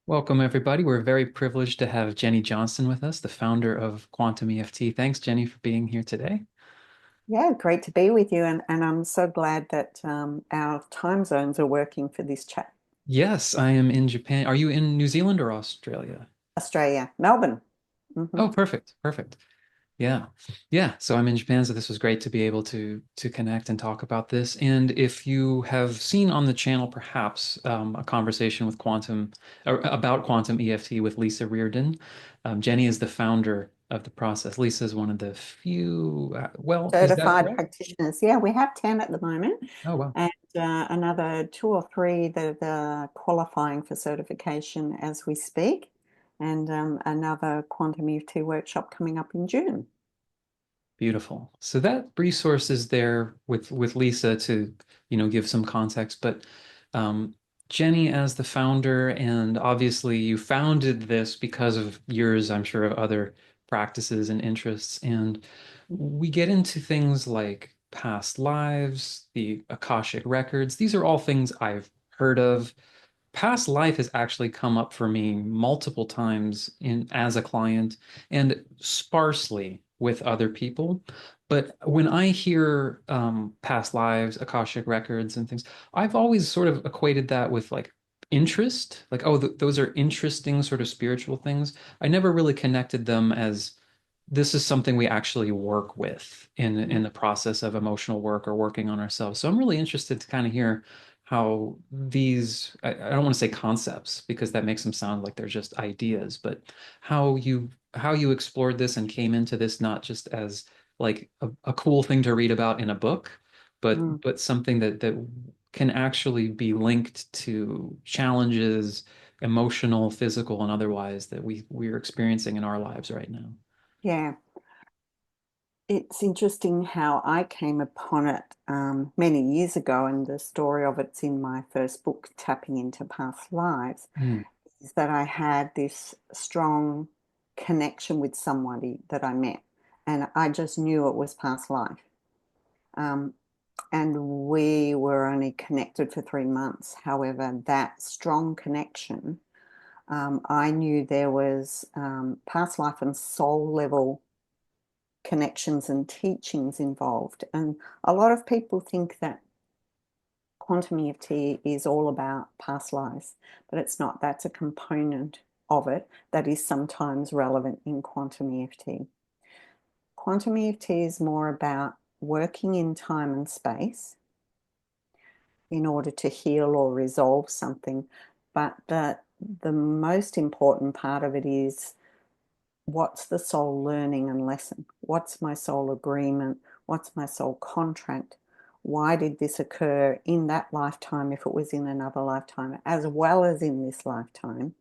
Welcome, everybody. We're very privileged to have Jenny Johnston with us, the founder of Quantum EFT. Thanks, Jenny, for being here today. Yeah, great to be with you. And I'm so glad that our time zones are working for this chat. Yes, I am in Japan. Are you in New Zealand or Australia? Australia, Melbourne. Oh, Hmm. perfect, perfect. Yeah. Yeah. So I'm in Japan, so this was great to be able to connect and talk about this. And if you have seen on the channel perhaps a conversation with quantum or about quantum EFT with Lisa Reardon, Jenny is the founder of the process. Lisa is one of the few, well, is that Certified correct? practitioners. Yeah, we have 10 at the moment, Oh, wow. and another two or three that are qualifying for certification as we speak, and another Quantum EFT workshop coming up in June. Beautiful. So that resource is there with Lisa to, give some context. But um, Jenny, as the founder, and obviously you founded this because of years, I'm sure, of other practices and interests. And we get into things like past lives, the Akashic records. These are all things I've heard of. Past life has actually come up for me multiple times in as a client and sparsely with other people. But when I hear past lives, Akashic records, and things, I've always sort of equated that with like interest, like, oh, th those are interesting sort of spiritual things. I never really connected them as this is something we actually work with in the process of emotional work or working on ourselves. So I'm really interested to kind of hear how these, I don't want to say concepts because that makes them sound like they're just ideas, but how you explored this and came into this not just as like a cool thing to read about in a book, Mm. but something that can actually be linked to challenges, emotional, physical, and otherwise that we're experiencing in our lives right now. Yeah. It's interesting how I came upon it many years ago, and the story of it's in my first book, Tapping into Past Lives, Mm. is that I had this strong connection with somebody that I met, and I just knew it was past life. Um, and we were only connected for 3 months. However, that strong connection, I knew there was past life and soul level connections and teachings involved. And a lot of people think that quantum EFT is all about past lives, but it's not. That's a component of it that is sometimes relevant in quantum EFT. Quantum EFT is more about working in time and space in order to heal or resolve something. But the most important part of it is what's the soul learning and lesson? What's my soul agreement? What's my soul contract? Why did this occur in that lifetime if it was in another lifetime, as well as in this lifetime?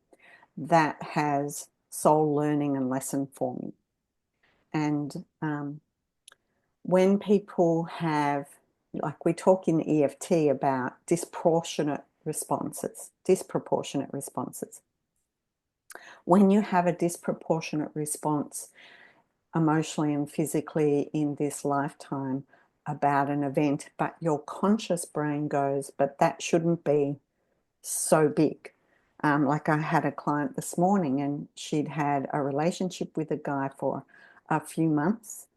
That has soul learning and lesson for me. And when people have, like we talk in EFT about disproportionate responses. When you have a disproportionate response emotionally and physically in this lifetime about an event, but your conscious brain goes, but that shouldn't be so big. Like I had a client this morning and she'd had a relationship with a guy for a few months,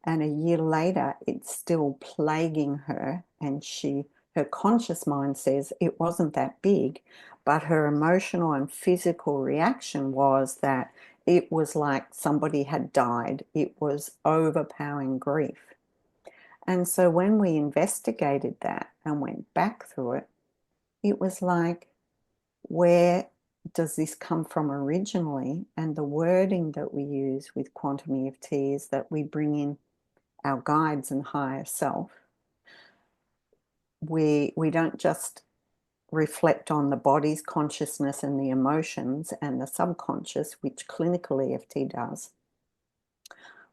and a year later it's still plaguing her, and her conscious mind says it wasn't that big, but her emotional and physical reaction was that it was like somebody had died. It was overpowering grief. And so when we investigated that and went back through it, it was like, where does this come from originally? And the wording that we use with quantum EFT is that we bring in our guides and higher self. We don't just reflect on the body's consciousness and the emotions and the subconscious, which clinical EFT does,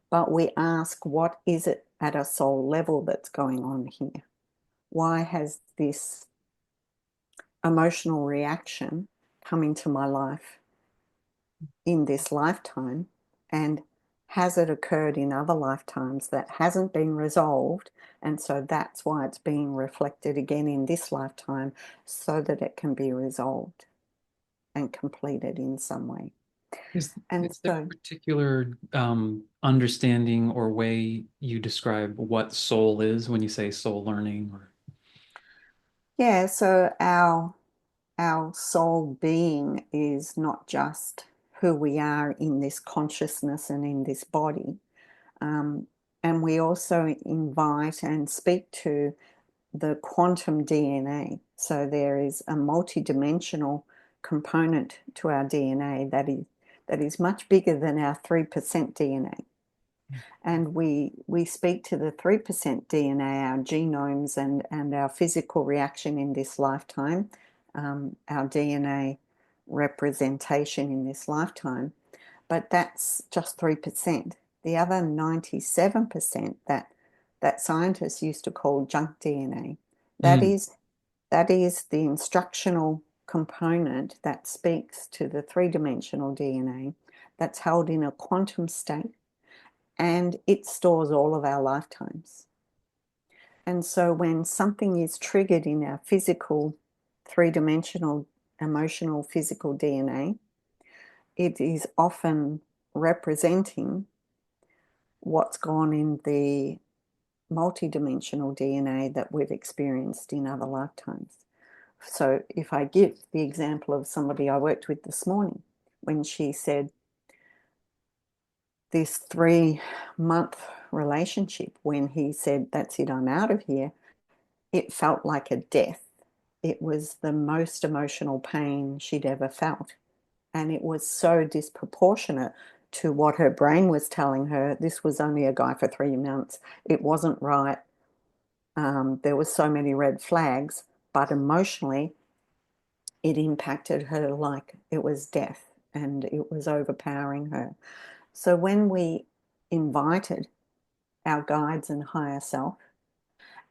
but we ask, what is it at a soul level that's going on here? Why has this emotional reaction come into my life in this lifetime? And has it occurred in other lifetimes that hasn't been resolved? And so that's why it's being reflected again in this lifetime so that it can be resolved. and completed in some way. Is And is there so, a particular understanding or way you describe what soul is when you say soul learning? Or yeah, so our soul being is not just who we are in this consciousness and in this body. Um, and we also invite and speak to the quantum DNA. So there is a multidimensional component to our DNA that is much bigger than our 3% DNA. And we speak to the 3% DNA, our genomes and our physical reaction in this lifetime, our DNA representation in this lifetime. But that's just 3%. The other 97% that scientists used to call junk DNA, that Mm, is that is the instructional component that speaks to the three-dimensional DNA that's held in a quantum state, and it stores all of our lifetimes. And so when something is triggered in our physical, three-dimensional, emotional, physical DNA, it is often representing what's gone in the multidimensional DNA that we've experienced in other lifetimes. So if I give the example of somebody I worked with this morning, when she said this 3-month relationship, when he said, "That's it, I'm out of here," it felt like a death. It was the most emotional pain she'd ever felt. And it was so disproportionate to what her brain was telling her. This was only a guy for 3 months. It wasn't right. There were so many red flags, but emotionally, it impacted her like it was death and it was overpowering her. So when we invited our guides and higher self,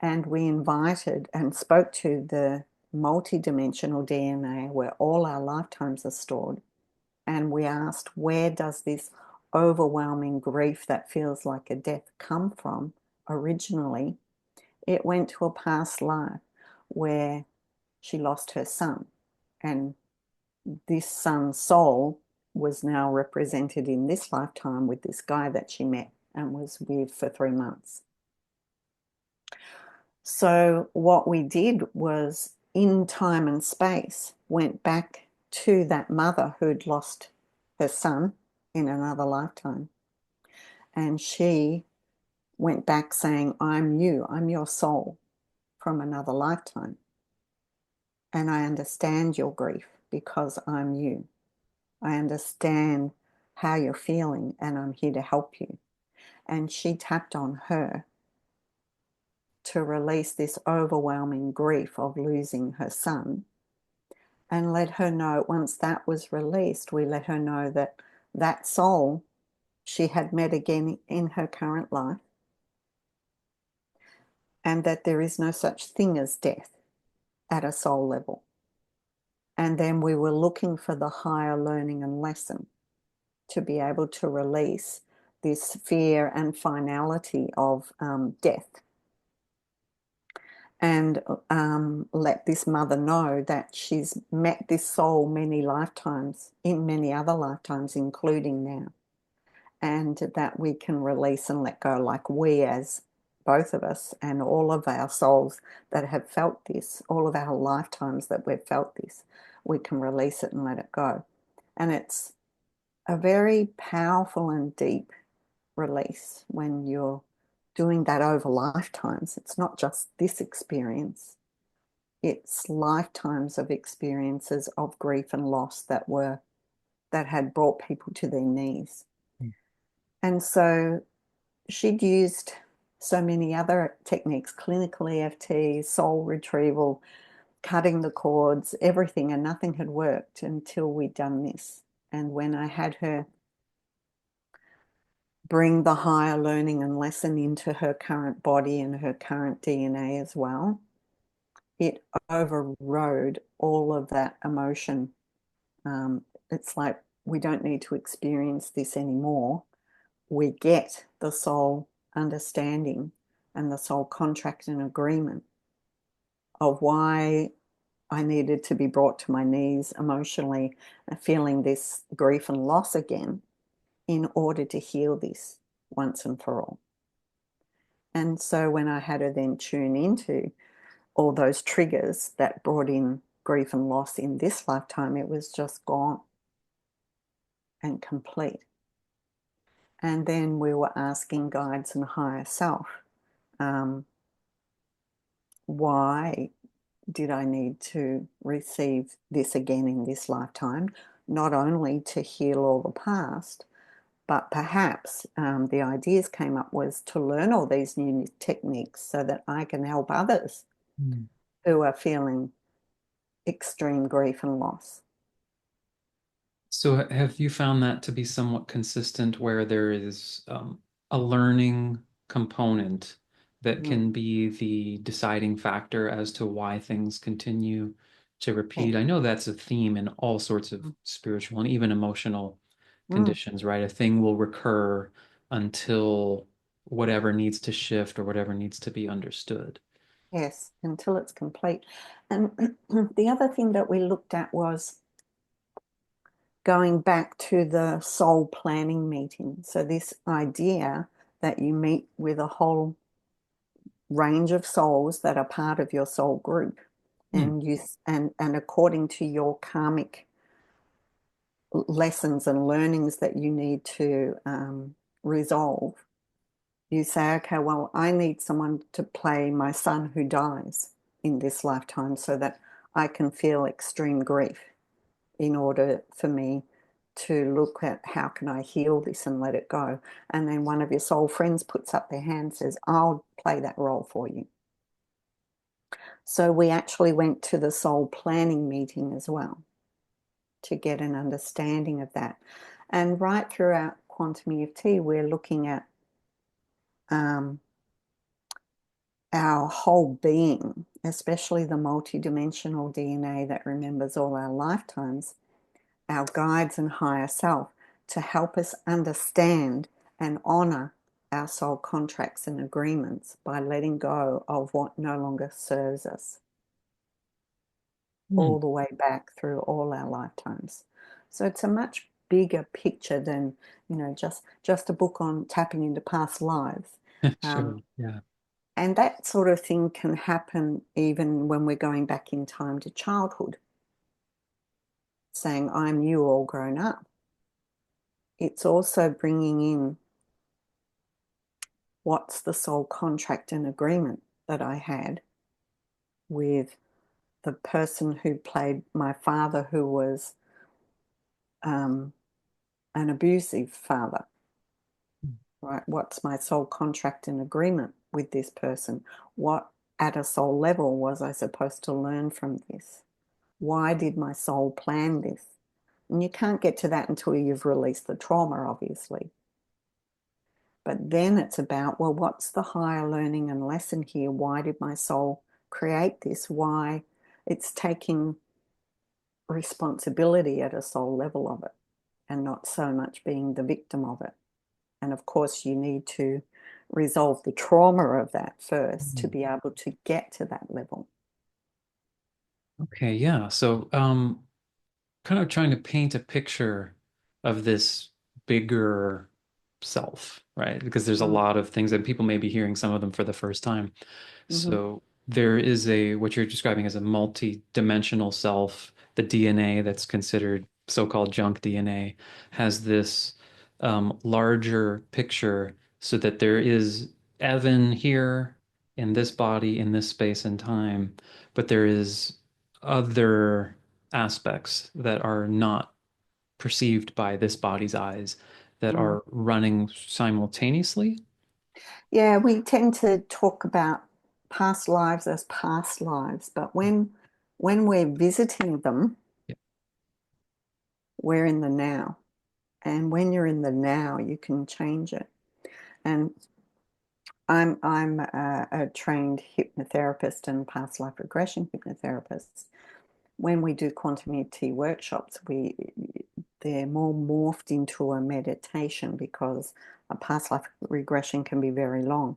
and we invited and spoke to the multidimensional DNA where all our lifetimes are stored, and we asked, where does this overwhelming grief that feels like a death come from originally? It went to a past life where she lost her son, and this son's soul was now represented in this lifetime with this guy that she met and was with for 3 months. So what we did was, in time and space, went back to that mother who'd lost her son in another lifetime. And she went back saying, "I'm you, I'm your soul from another lifetime. And I understand your grief because I'm you. I understand how you're feeling and I'm here to help you." And she tapped on her to release this overwhelming grief of losing her son, and let her know, once that was released, we let her know that that soul she had met again in her current life, and that there is no such thing as death at a soul level. And then we were looking for the higher learning and lesson to be able to release this fear and finality of death, and let this mother know that she's met this soul many lifetimes, in many other lifetimes, including now, and that we can release and let go, like we, as both of us and all of our souls that have felt this, all of our lifetimes that we've felt this, we can release it and let it go. And it's a very powerful and deep release when you're doing that over lifetimes. It's not just this experience, it's lifetimes of experiences of grief and loss that had brought people to their knees. And so she'd used so many other techniques, clinical EFT, soul retrieval, cutting the cords, everything, and nothing had worked until we'd done this. And when I had her bring the higher learning and lesson into her current body and her current DNA as well, it overrode all of that emotion. It's like we don't need to experience this anymore. We get the soul understanding and the soul contract and agreement of why I needed to be brought to my knees emotionally, feeling this grief and loss again in order to heal this once and for all. And so when I had to then tune into all those triggers that brought in grief and loss in this lifetime, it was just gone and complete. And then we were asking guides and higher self, um, why did I need to receive this again in this lifetime? Not only to heal all the past, but perhaps the ideas came up was to learn all these new techniques so that I can help others Mm. who are feeling extreme grief and loss. So have you found that to be somewhat consistent where there is a learning component that Mm. can be the deciding factor as to why things continue to Yeah. repeat? I know that's a theme in all sorts of spiritual and even emotional Mm. conditions, right? A thing will recur until whatever needs to shift or whatever needs to be understood. Yes, until it's complete. And the other thing that we looked at was going back to the soul planning meeting. So this idea that you meet with a whole range of souls that are part of your soul group, Hmm. and and according to your karmic lessons and learnings that you need to resolve, you say, okay, well, I need someone to play my son who dies in this lifetime so that I can feel extreme grief in order for me to look at how can I heal this and let it go. And then one of your soul friends puts up their hand and says, I'll play that role for you. So we actually went to the soul planning meeting as well to get an understanding of that. And right throughout Quantum EFT, we're looking at um, our whole being, especially the multidimensional DNA that remembers all our lifetimes, our guides and higher self, to help us understand and honor our soul contracts and agreements by letting go of what no longer serves us, Hmm. all the way back through all our lifetimes. So it's a much bigger picture than, just a book on tapping into past lives. Sure. Um, Yeah. and that sort of thing can happen even when we're going back in time to childhood, saying, I'm you all grown up. It's also bringing in what's the soul contract and agreement that I had with the person who played my father, who was um, an abusive father, right? What's my soul contract and agreement with this person? What at a soul level was I supposed to learn from this? Why did my soul plan this? And you can't get to that until you've released the trauma, obviously. But then it's about, well, what's the higher learning and lesson here? Why did my soul create this? Why it's taking responsibility at a soul level of it and not so much being the victim of it. And of course, you need to resolve the trauma of that first to Hmm. be able to get to that level. Okay, yeah. So, kind of trying to paint a picture of this bigger self, right? Because there's a Mm. lot of things that people may be hearing some of them for the first time. Mm-hmm. So there is what you're describing as a multi-dimensional self. The DNA that's considered so-called junk DNA has this larger picture so that there is Evan here in this body, in this space and time, but there is other aspects that are not perceived by this body's eyes that Mm. are running simultaneously. Yeah, we tend to talk about past lives as past lives, but when we're visiting them, Yeah. we're in the now. And when you're in the now, you can change it. And I'm a trained hypnotherapist and past life regression hypnotherapist. When we do quantum EFT workshops, they're more morphed into a meditation because a past life regression can be very long.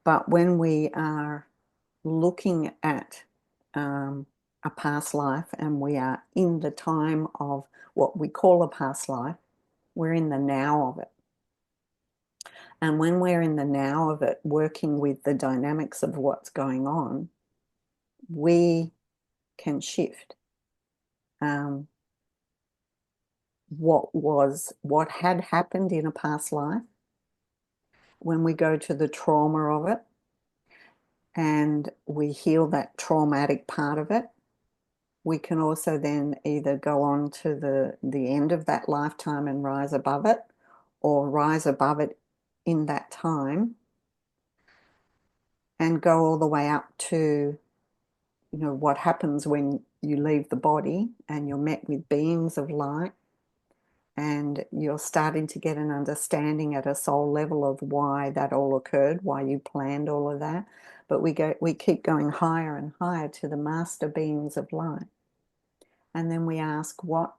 But when we are looking at um, a past life and we are in the time of what we call a past life, we're in the now of it. And when we're in the now of it, working with the dynamics of what's going on, we can shift what had happened in a past life. When we go to the trauma of it and we heal that traumatic part of it, we can also then either go on to the end of that lifetime and rise above it, or rise above it in that time and go all the way up to, what happens when you leave the body and you're met with beings of light, and you're starting to get an understanding at a soul level of why that all occurred, why you planned all of that. But we keep going higher and higher to the master beings of light. And then we ask, what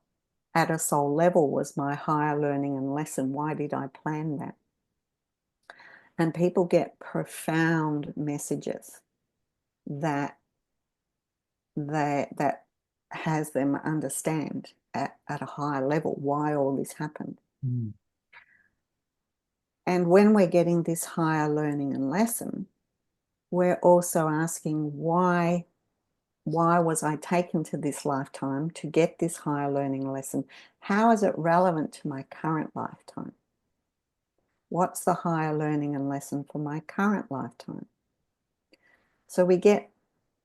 at a soul level was my higher learning and lesson? Why did I plan that? And people get profound messages that that has them understand at a higher level why all this happened. Mm. And when we're getting this higher learning and lesson, we're also asking, why was I taken to this lifetime to get this higher learning lesson? How is it relevant to my current lifetime? What's the higher learning and lesson for my current lifetime? So we get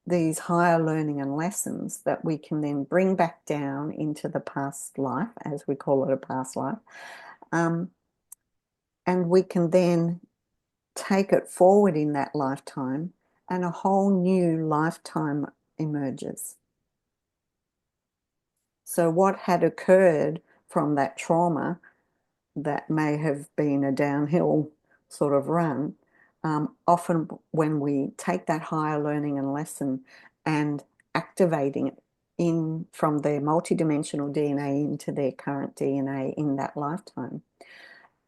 these higher learning and lessons that we can then bring back down into the past life, as we call it, a past life. And we can then take it forward in that lifetime, and a whole new lifetime emerges. So what had occurred from that trauma that may have been a downhill sort of run, often when we take that higher learning and lesson and activating it in from their multidimensional DNA into their current DNA in that lifetime,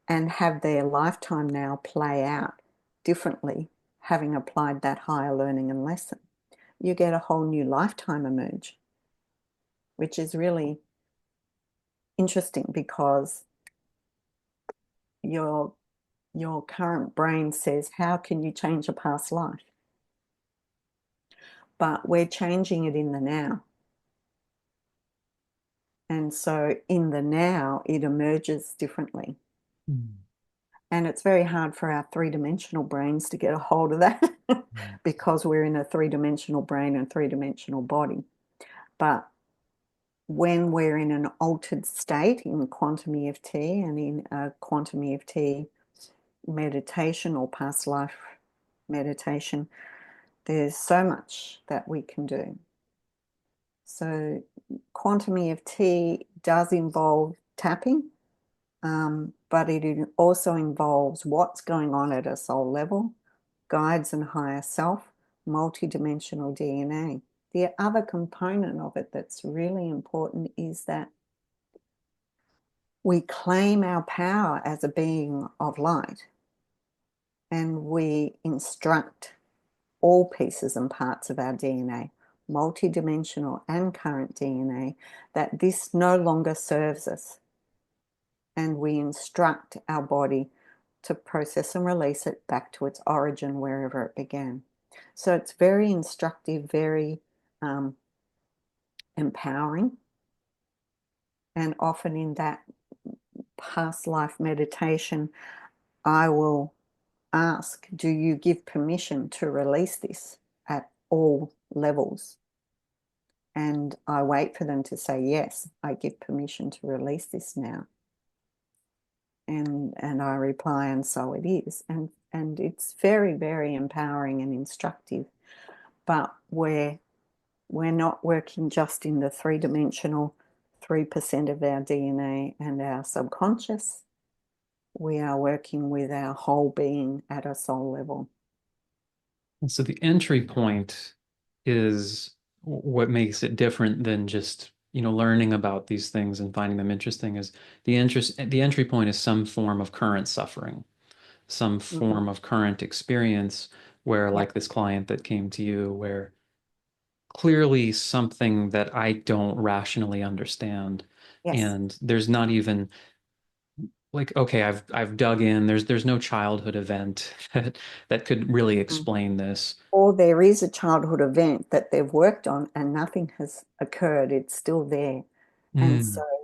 and have their lifetime now play out differently, having applied that higher learning and lesson, you get a whole new lifetime emerge, which is really interesting because your your current brain says, how can you change a past life? But we're changing it in the now. And so in the now, it emerges differently. Mm. And it's very hard for our three-dimensional brains to get a hold of that Mm. because we're in a three-dimensional brain and three-dimensional body. But when we're in an altered state in quantum EFT and in a quantum EFT meditation or past life meditation, there's so much that we can do. So quantum EFT does involve tapping, but it also involves what's going on at a soul level, guides and higher self, multidimensional DNA. The other component of it that's really important is that we claim our power as a being of light, and we instruct all pieces and parts of our DNA, multidimensional and current DNA, that this no longer serves us. And we instruct our body to process and release it back to its origin, wherever it began. So it's very instructive, very empowering. And often in that past life meditation, I will ask, do you give permission to release this at all levels? And I wait for them to say, yes, I give permission to release this now. And I reply, and so it is. And it's very, very empowering and instructive. But we're not working just in the three-dimensional 3% of our DNA and our subconscious. We are working with our whole being at a soul level. And so the entry point is what makes it different than just, learning about these things and finding them interesting is the entry point is some form of current suffering, some Mm-hmm. form of current experience where, Yep. like this client that came to you, where clearly something that I don't rationally understand. Yes. And there's not even like, okay, I've dug in. There's no childhood event that could really Mm. explain this. Or there is a childhood event that they've worked on and nothing has occurred. It's still there. And so Mm,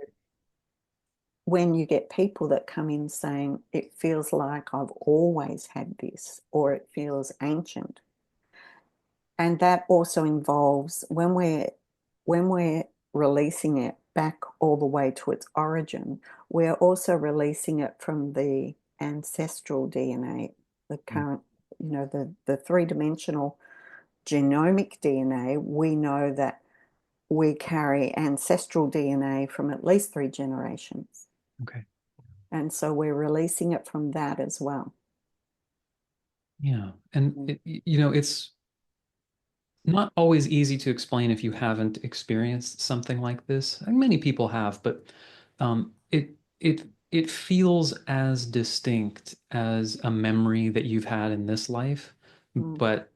when you get people that come in saying, it feels like I've always had this, or it feels ancient, and that also involves when we're releasing it back all the way to its origin, we're also releasing it from the ancestral DNA, the mm, current, the three-dimensional genomic DNA. We know that we carry ancestral DNA from at least three generations. okay. And so we're releasing it from that as well. Yeah. And Mm, it's not always easy to explain if you haven't experienced something like this. And many people have, but it feels as distinct as a memory that you've had in this life, mm, but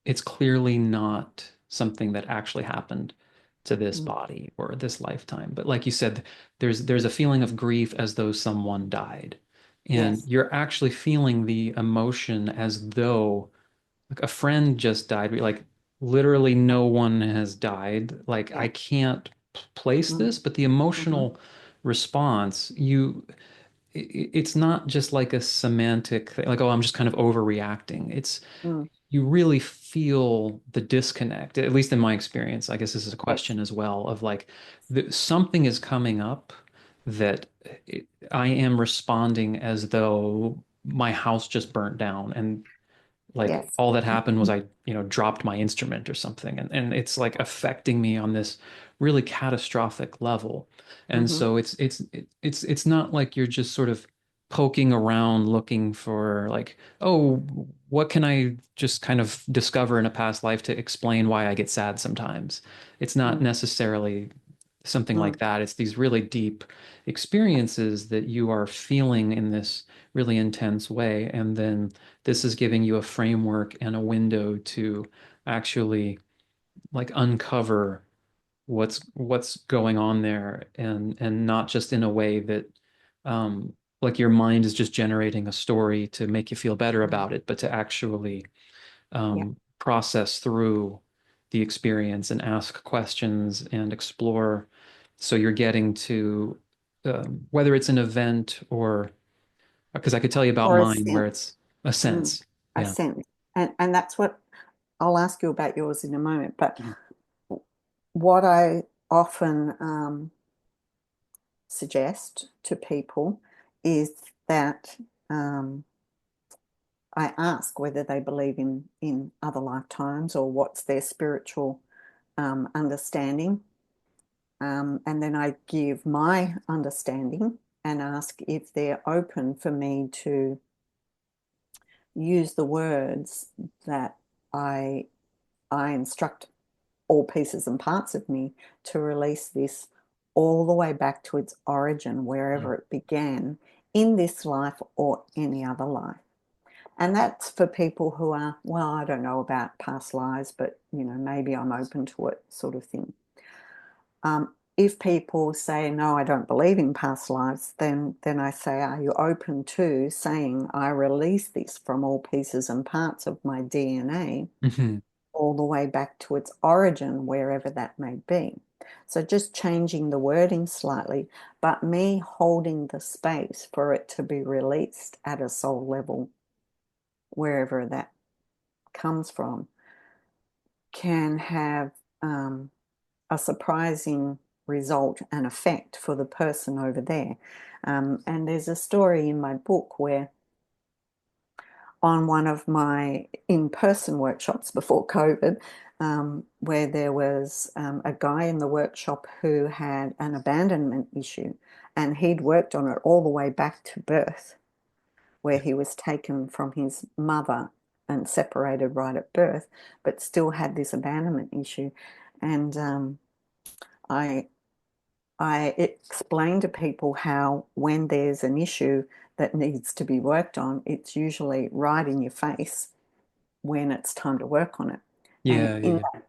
it's clearly not something that actually happened to this mm. body or this lifetime. But like you said, there's a feeling of grief as though someone died. And Yes. you're actually feeling the emotion as though like a friend just died. Like literally no one has died. Like I Yeah. can't place Mm, this, but the hmm. emotional response, it's not just like a semantic thing, like, oh, I'm just kind of overreacting. It's Mm, you really feel the disconnect, at least in my experience. I guess this is a yes. question as well of like something is coming up that I am responding as though my house just burnt down and like Yes. all that happened was I, dropped my instrument or something. And it's like affecting me on this really catastrophic level. And Hmm. so it's not like you're just sort of poking around looking for like, oh, what can I just kind of discover in a past life to explain why I get sad sometimes? It's not Mm, necessarily something like mm. that. It's these really deep experiences that you are feeling in this really intense way. And then this is giving you a framework and a window to actually like uncover what's going on there and not just in a way that like your mind is just generating a story to make you feel better Mm. about it, but to actually Yeah. process through the experience and ask questions and explore. So you're getting to whether it's an event or because I could tell you about Or a mine where sense. it's a Mm, sense. a Yeah. sense. And that's what I'll ask you about yours in a moment. But Mhm. what I often suggest to people is that um, I ask whether they believe in other lifetimes or what's their spiritual understanding. And then I give my understanding and ask if they're open for me to use the words that I I instruct all pieces and parts of me to release this all the way back to its origin, Mm. wherever it began in this life or any other life. And that's for people who are, well, I don't know about past lives, but maybe I'm open to it, sort of thing. If people say, no, I don't believe in past lives, then I say, are you open to saying, I release this from all pieces and parts of my DNA Mhm. all the way back to its origin, wherever that may be? So just changing the wording slightly, but me holding the space for it to be released at a soul level, wherever that comes from, can have a surprising result and effect for the person over there. And there's a story in my book where, on one of my in person workshops before COVID, where there was a guy in the workshop who had an abandonment issue, and he'd worked on it all the way back to birth, where Yeah. he was taken from his mother and separated right at birth, but still had this abandonment issue. And I I explain to people how, when there's an issue that needs to be worked on, it's usually right in your face when it's time to work on it. And Yeah, yeah, in yeah.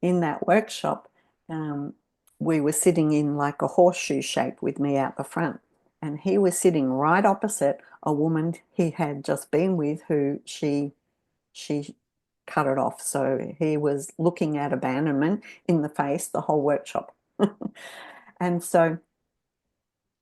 in that workshop, um, we were sitting in like a horseshoe shape with me out the front. And he was sitting right opposite a woman he had just been with who she cut it off. So he was looking at abandonment in the face the whole workshop. And so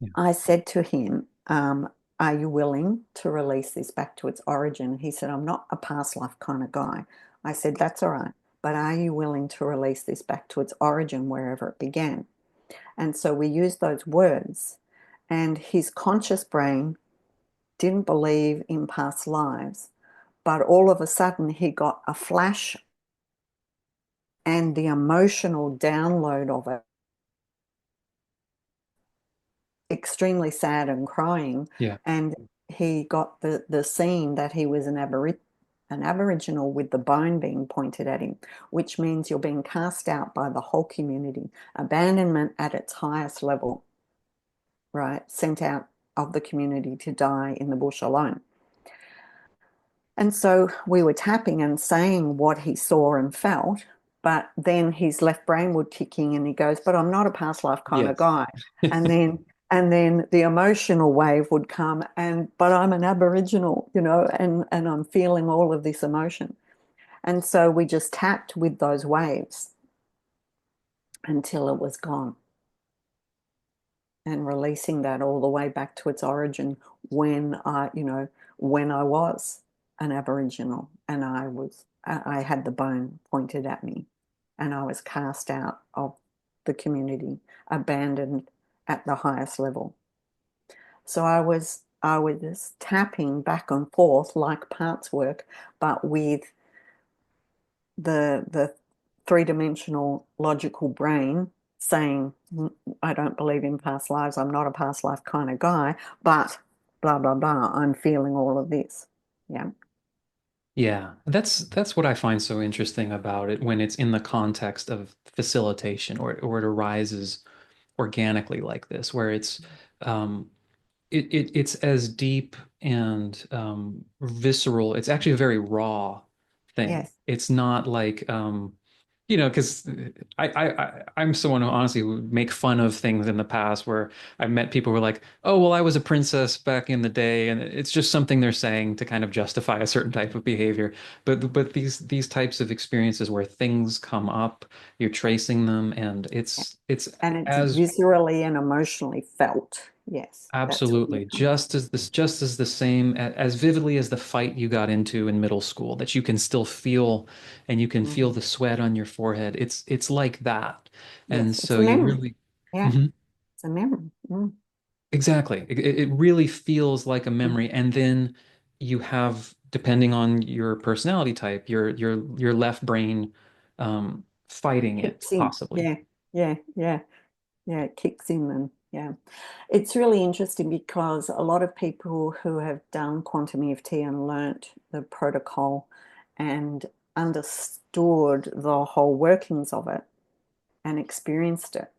Yeah. I said to him, are you willing to release this back to its origin? He said, I'm not a past life kind of guy. I said, that's all right. But are you willing to release this back to its origin, wherever it began? And so we used those words. And his conscious brain didn't believe in past lives. But all of a sudden, he got a flash and the emotional download of it, extremely sad and crying. Yeah. And he got the scene that he was an Aboriginal with the bone being pointed at him, which means you're being cast out by the whole community. Abandonment at its highest level, right? Sent out of the community to die in the bush alone. And so we were tapping and saying what he saw and felt, but then his left brain would kick in and he goes, but I'm not a past life kind of Yes. guy. And then the emotional wave would come and but I'm an Aboriginal, and I'm feeling all of this emotion. And so we just tapped with those waves until it was gone and releasing that all the way back to its origin when I was an Aboriginal and I had the bone pointed at me and I was cast out of the community, abandoned at the highest level. So I was tapping back and forth like parts work, but with the three-dimensional logical brain saying, I don't believe in past lives, I'm not a past life kind of guy, but blah, blah, blah, I'm feeling all of this. Yeah. Yeah, that's what I find so interesting about it when it's in the context of facilitation or it arises organically like this, where um, it's as deep and visceral. It's actually a very raw thing. Yes. It's not like because I'm someone who honestly would make fun of things in the past where I've met people who are like, oh, well, I was a princess back in the day, and it's just something they're saying to kind of justify a certain type of behavior. But these types of experiences where things come up, you're tracing them, and it's And it's as viscerally and emotionally felt. Yes, that's what you absolutely, come. just as the same, as vividly as the fight you got into in middle school that you can still feel, and you can feel Mhm. the sweat on your forehead. It's like that, and Yes, it's so a you memory. really. Yeah, Mhm. it's a memory. Mm. Exactly. It really feels like a Mm. memory, and then you have, depending on your personality type, your left brain fighting it Kicks in. possibly. Yeah, yeah, yeah. Yeah, it kicks in and yeah. It's really interesting because a lot of people who have done quantum EFT and learnt the protocol and understood the whole workings of it and experienced it,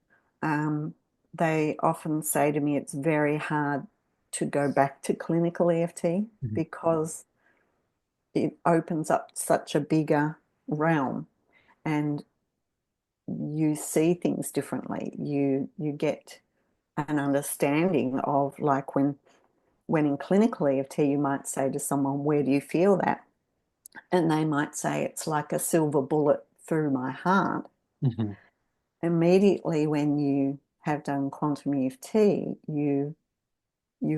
um, they often say to me it's very hard to go back to clinical EFT Mhm. because it opens up such a bigger realm and you see things differently. You get an understanding of like when in clinical EFT you might say to someone, where do you feel that? And they might say it's like a silver bullet through my heart. Mhm. Immediately when you have done quantum EFT, you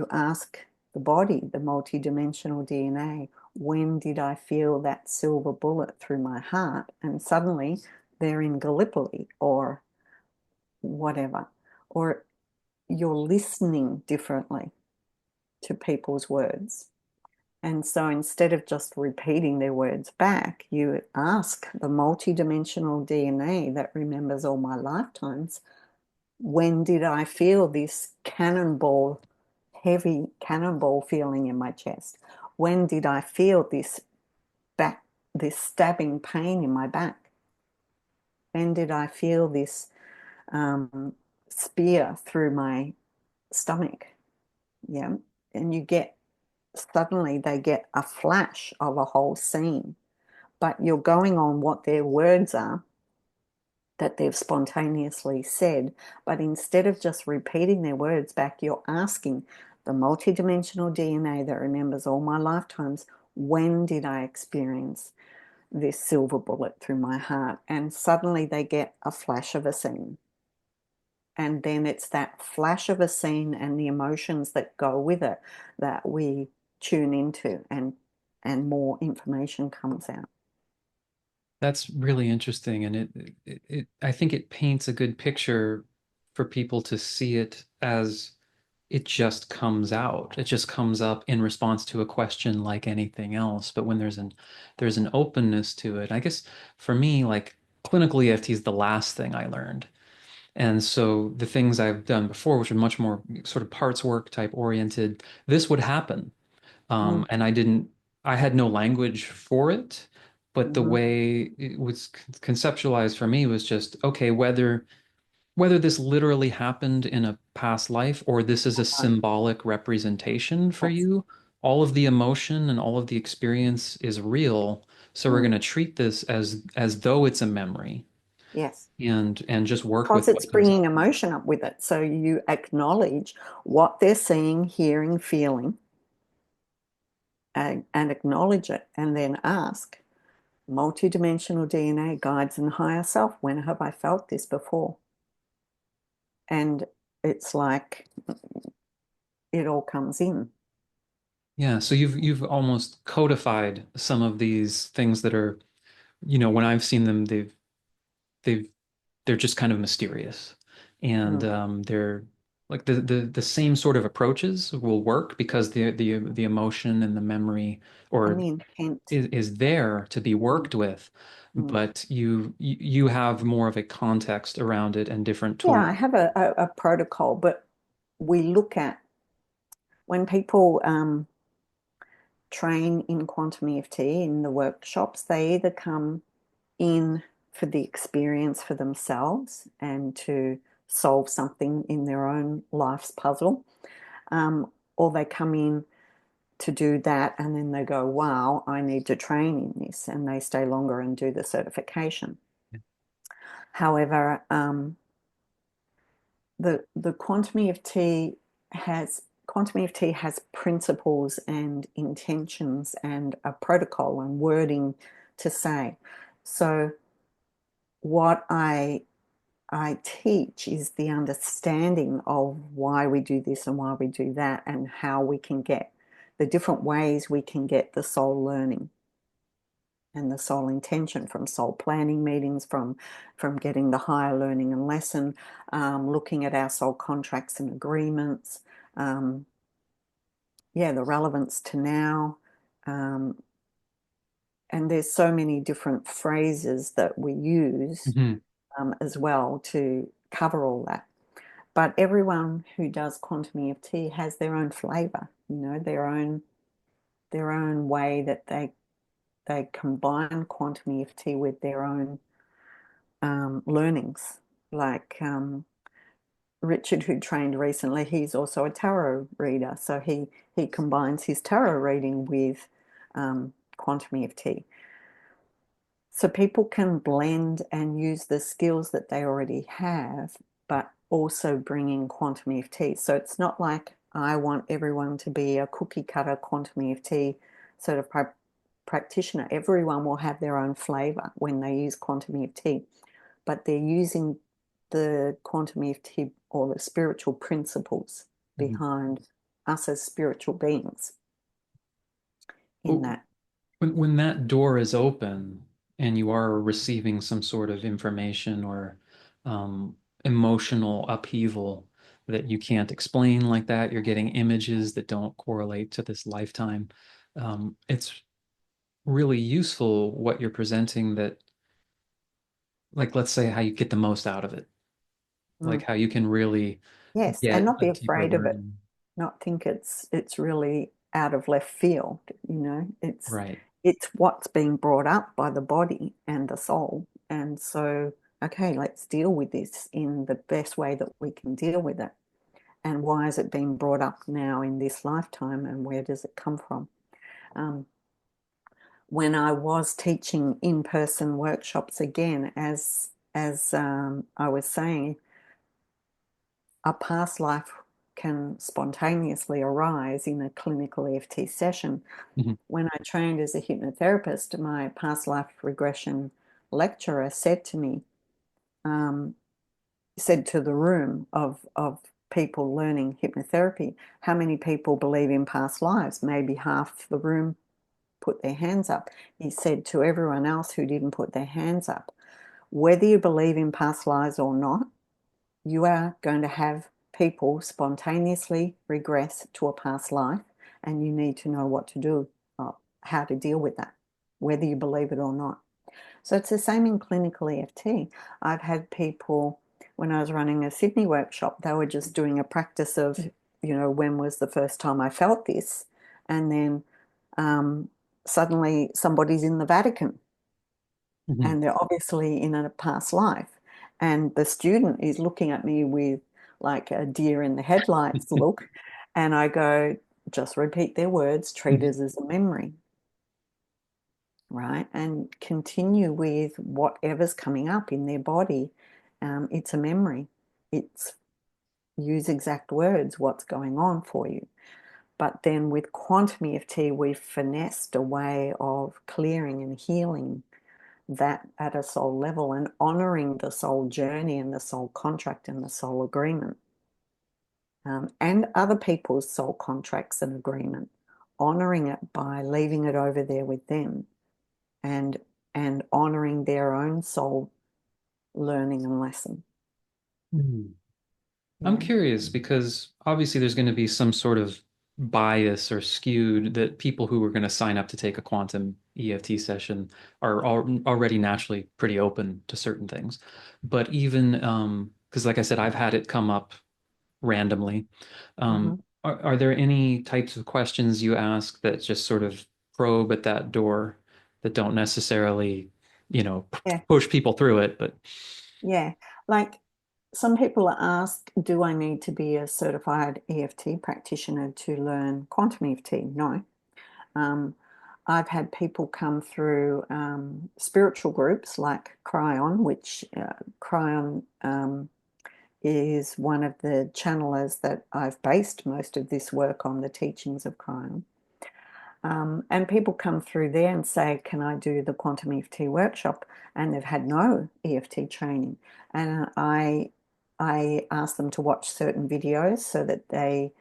ask the body, the multidimensional DNA, when did I feel that silver bullet through my heart? And suddenly they're in Gallipoli or whatever. Or you're listening differently to people's words. And so instead of just repeating their words back, you ask the multidimensional DNA that remembers all my lifetimes, when did I feel this cannonball, heavy cannonball feeling in my chest? When did I feel this stabbing pain in my back? When did I feel this spear through my stomach? Yeah. And suddenly they get a flash of a whole scene, but you're going on what their words are that they've spontaneously said, but instead of just repeating their words back, you're asking the multidimensional DNA that remembers all my lifetimes, when did I experience this silver bullet through my heart? And suddenly they get a flash of a scene. And then it's that flash of a scene and the emotions that go with it that we tune into, and more information comes out. That's really interesting, and I think it paints a good picture for people to see it as it just comes out. It just comes up in response to a question like anything else. But when there's an openness to it, I guess for me, like clinical EFT is the last thing I learned. And so the things I've done before, which are much more sort of parts work type oriented, this would happen. Mm, And I had no language for it, but the mhm. way it was conceptualized for me was just, okay, whether this literally happened in a past life or this is a Right. symbolic representation for Yes. you, all of the emotion and all of the experience is real. So we're Mm, going to treat this as though it's a memory yes. and just work Because with it's what comes up. bringing emotion up with it. So you acknowledge what they're seeing, hearing, feeling, and acknowledge it, and then ask multidimensional DNA, guides, and higher self, when have I felt this before? And it's like it all comes in. Yeah, so you've almost codified some of these things that are, when I've seen them, they've they're just kind of mysterious, and Mm. they're like the same sort of approaches will work because the emotion and the memory And or the intent. is there to be Mm, worked with, mm. but you have more of a context around it and different Yeah, tools. I have a protocol, but we look at when people train in quantum EFT in the workshops, they either come in for the experience for themselves and to solve something in their own life's puzzle, or they come in to do that and then they go, wow, I need to train in this, and they stay longer and do the certification. However, the quantum EFT has principles and intentions and a protocol and wording to say. So what I teach is the understanding of why we do this and why we do that, and how we can get the different ways we can get the soul learning and the soul intention from soul planning meetings, from getting the higher learning and lesson, looking at our soul contracts and agreements, um, yeah, the relevance to now. Um, and there's so many different phrases that we use Mhm. as well to cover all that. But everyone who does quantum EFT has their own flavor, their own way that they combine quantum EFT with their own learnings. Like Richard, who trained recently, he's also a tarot reader, so he combines his tarot reading with quantum EFT. So people can blend and use the skills that they already have, but also bring in quantum EFT. So it's not like I want everyone to be a cookie cutter quantum EFT sort of practitioner. Everyone will have their own flavor when they use quantum EFT, but they're using the quantum EFT or the spiritual principles Mhm. behind us as spiritual beings in Well, that. when that door is open and you are receiving some sort of information or um, emotional upheaval that you can't explain like that, you're getting images that don't correlate to this lifetime. It's really useful what you're presenting that, like, let's say how you get the most out of it, like Mm. how you can really Yes, and get not a be deeper afraid of it, learning. not think it's really out of left field, Right. it's what's being brought up by the body and the soul. And so, okay, let's deal with this in the best way that we can deal with it. And why is it being brought up now in this lifetime, and where does it come from? Um, when I was teaching in-person workshops again, as I was saying, a past life can spontaneously arise in a clinical EFT session. Mhm. When I trained as a hypnotherapist, my past life regression lecturer said to me, um, said to the room of people learning hypnotherapy, how many people believe in past lives? Maybe half the room put their hands up. He said to everyone else who didn't put their hands up, whether you believe in past lives or not, you are going to have people spontaneously regress to a past life, and you need to know what to do, how to deal with that, whether you believe it or not. So it's the same in clinical EFT. I've had people, when I was running a Sydney workshop, they were just doing a practice of, when was the first time I felt this? And then um, suddenly somebody's in the Vatican Mhm. and they're obviously in a past life. And the student is looking at me with like a deer in the headlights look. And I go, just repeat their words, treat Mhm. it as a memory, right? And continue with whatever's coming up in their body. It's a memory. It's use exact words, what's going on for you. But then with quantum EFT, we've finessed a way of clearing and healing that at a soul level and honoring the soul journey and the soul contract and the soul agreement, and other people's soul contracts and agreement, honoring it by leaving it over there with them and honoring their own soul learning and lesson. Mhm. I'm Yeah. curious because obviously there's going to be some sort of bias or skewed that people who are going to sign up to take a quantum EFT session are already naturally pretty open to certain things. But even because like I said, I've had it come up randomly. Hmm. Are there any types of questions you ask that just sort of probe at that door that don't necessarily, Yeah. push people through it, but Yeah. Like some people are asked, do I need to be a certified EFT practitioner to learn quantum EFT? No. Um, I've had people come through spiritual groups like Cryon, which Cryon is one of the channelers that I've based most of this work on, the teachings of Cryon. And people come through there and say, can I do the quantum EFT workshop? And they've had no EFT training. And I ask them to watch certain videos so that they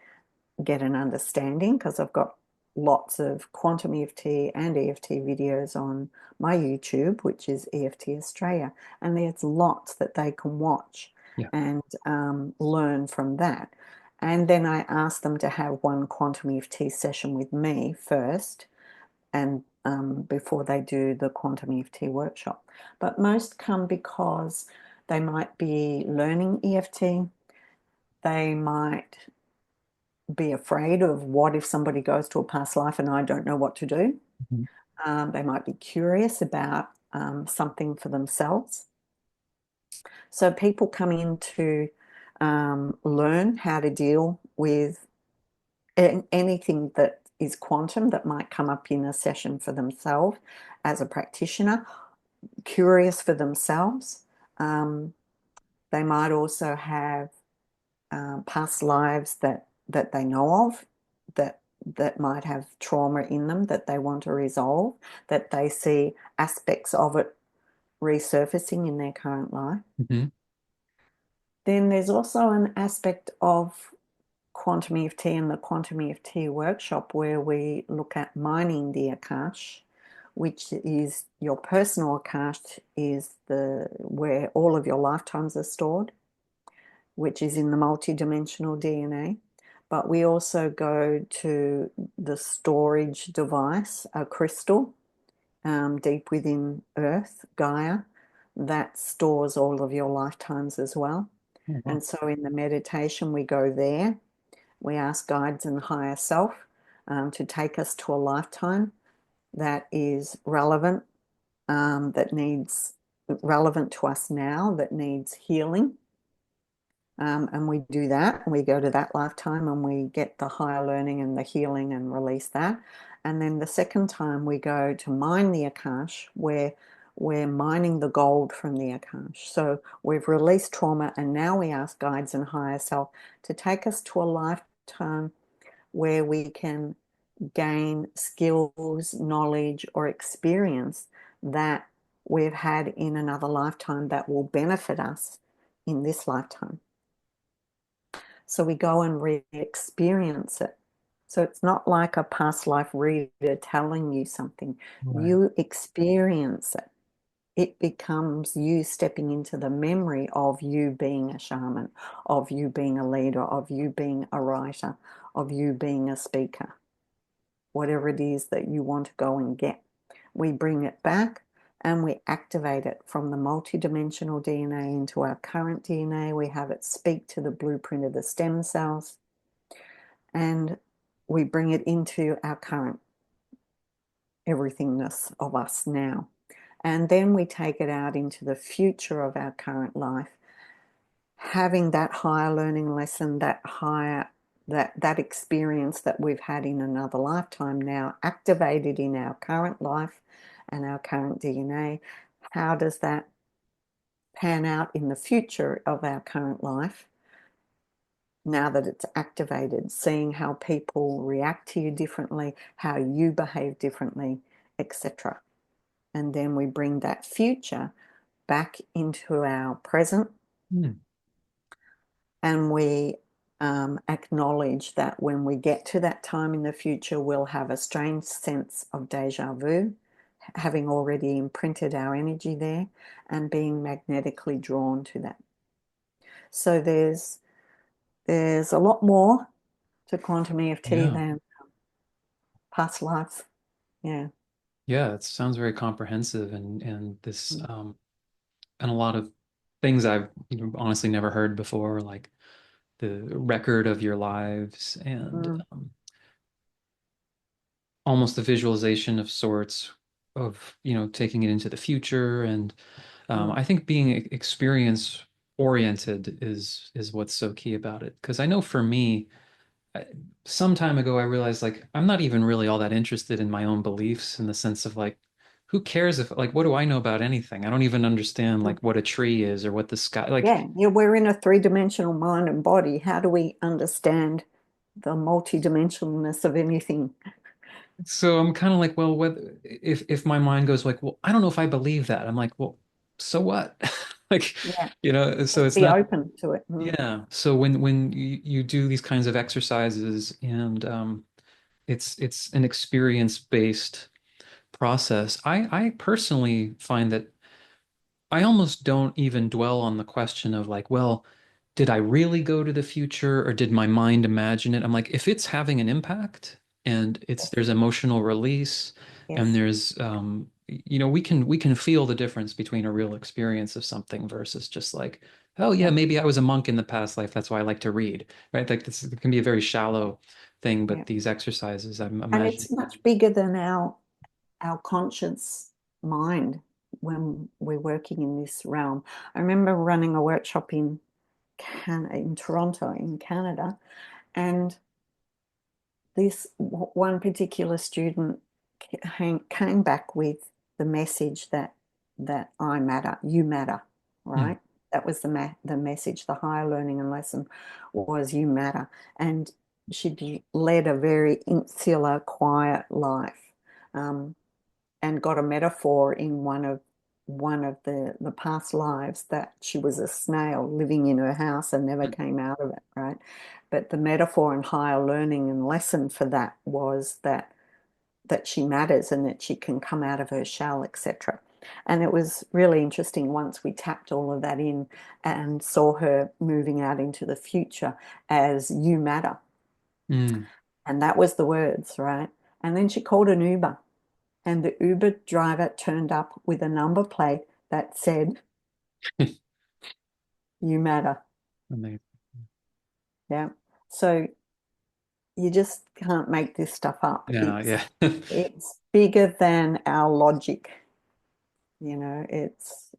get an understanding, because I've got lots of quantum EFT and EFT videos on my YouTube, which is EFT Australia, and there's lots that they can watch yeah. and learn from that. And then I ask them to have one quantum EFT session with me first, and before they do the quantum EFT workshop. But most come because they might be learning EFT. They might be afraid of what if somebody goes to a past life and I don't know what to do. Mhm. They might be curious about something for themselves. So people come in to learn how to deal with anything that is quantum that might come up in a session for themselves as a practitioner, curious for themselves. Um, they might also have past lives that they know of that might have trauma in them that they want to resolve, that they see aspects of it resurfacing in their current life. Mhm. Then there's also an aspect of quantum EFT and the quantum EFT workshop where we look at mining the Akash, which is your personal Akash is the where all of your lifetimes are stored, which is in the multidimensional DNA. But we also go to the storage device, a crystal deep within Earth, Gaia, that stores all of your lifetimes as well. Oh, wow. And so in the meditation, we go there. We ask guides and higher self to take us to a lifetime that is relevant, that needs relevant to us now, that needs healing. And we do that, and we go to that lifetime and we get the higher learning and the healing and release that. And then the second time we go to mine the Akash, where we're mining the gold from the Akash. So we've released trauma, and now we ask guides and higher self to take us to a lifetime where we can gain skills, knowledge, or experience that we've had in another lifetime that will benefit us in this lifetime. So we go and re-experience it. So it's not like a past life reader telling you something. Right. You experience it. It becomes you stepping into the memory of you being a shaman, of you being a leader, of you being a writer, of you being a speaker, whatever it is that you want to go and get. We bring it back and we activate it from the multidimensional DNA into our current DNA. We have it speak to the blueprint of the stem cells, and we bring it into our current everythingness of us now. And then we take it out into the future of our current life, having that higher learning lesson, that experience that we've had in another lifetime now activated in our current life and our current DNA. How does that pan out in the future of our current life now that it's activated? Seeing how people react to you differently, how you behave differently, etc. And then we bring that future back into our present, Mm. and we acknowledge that when we get to that time in the future, we'll have a strange sense of deja vu, having already imprinted our energy there and being magnetically drawn to that. So there's a lot more to quantum EFT Yeah. than past lives. Yeah. Yeah, it sounds very comprehensive and this Mm. and a lot of things I've honestly never heard before, like the record of your lives and Mm. almost a visualization of sorts of taking it into the future and Mm. I think being experience oriented is what's so key about it because I know for me I, some time ago I realized like I'm not even really all that interested in my own beliefs in the sense of like who cares if like what do I know about anything? I don't even understand Mm. like what a tree is or what the sky like. Yeah, yeah, we're in a three-dimensional mind and body. How do we understand the multidimensionalness of anything? So I'm kind of like, well, whether if my mind goes like, well, I don't know if I believe that. I'm like, well, so what? Like, Yeah, so let's it's be not, open to it. Mm. yeah. So when you do these kinds of exercises and it's an experience-based process, I personally find that I almost don't even dwell on the question of like, well, did I really go to the future or did my mind imagine it? I'm like, if it's having an impact and it's Yes, there's emotional release and yes, there's we can feel the difference between a real experience of something versus just like, oh yeah, yeah, maybe I was a monk in the past life, that's why I like to read, right? Like this it can be a very shallow thing, yeah. but these exercises, I'm And imagining. it's much bigger than our conscious mind when we're working in this realm. I remember running a workshop in Toronto, in Canada, and this one particular student came back with the message that I matter, you matter, Mm, right? That was the message. The higher learning and lesson was you matter, and she'd led a very insular, quiet life, um, and got a metaphor in one of the past lives that she was a snail living in her house and never mm, came out of it, right? But the metaphor and higher learning and lesson for that was that she matters and that she can come out of her shell, etc. And it was really interesting once we tapped all of that in and saw her moving out into the future as you matter. mm. And that was the words, right? And then she called an Uber, and the Uber driver turned up with a number plate that said, you matter. Amazing. Yeah. So you just can't make this stuff up. Yeah, It's yeah. it's bigger than our logic. It's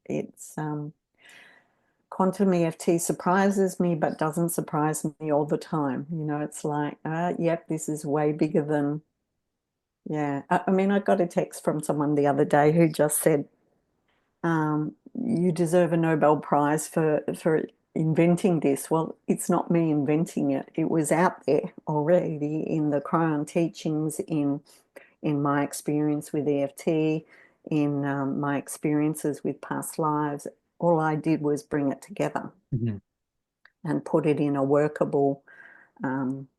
quantum EFT surprises me, but doesn't surprise me all the time. It's like, yep, this is way bigger than, yeah. I mean, I got a text from someone the other day who just said, You deserve a Nobel Prize for inventing this. Well, it's not me inventing it. It was out there already in the Cryon teachings, in my experience with EFT, in my experiences with past lives. All I did was bring it together Mhm. and put it in a workable um,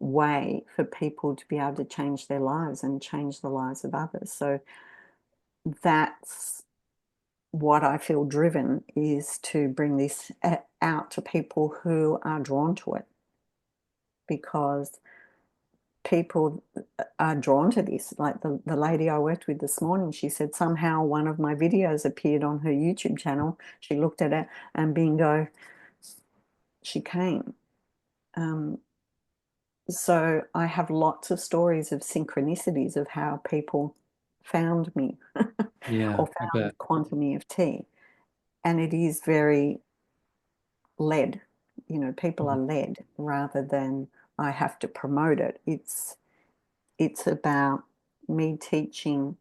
way for people to be able to change their lives and change the lives of others. So that's what I feel driven is to bring this out to people who are drawn to it because people are drawn to this. Like the lady I worked with this morning, she said somehow one of my videos appeared on her YouTube channel. She looked at it and bingo, she came. Um, so I have lots of stories of synchronicities of how people found me Yeah, or I found bet. Quantum EFT. And it is very led. You know, people are Mhm. led rather than I have to promote it. It's about me teaching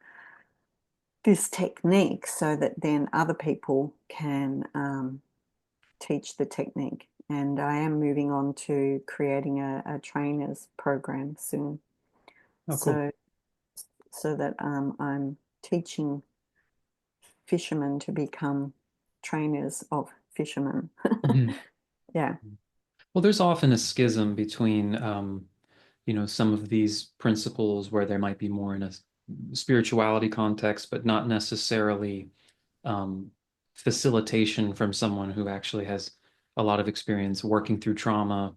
this technique so that then other people can teach the technique. And I am moving on to creating a trainer's program soon. Oh, cool. So so that I'm teaching fishermen to become trainers of fishermen. Mhm. Yeah. Well, there's often a schism between, some of these principles where there might be more in a spirituality context, but not necessarily um, facilitation from someone who actually has a lot of experience working through trauma,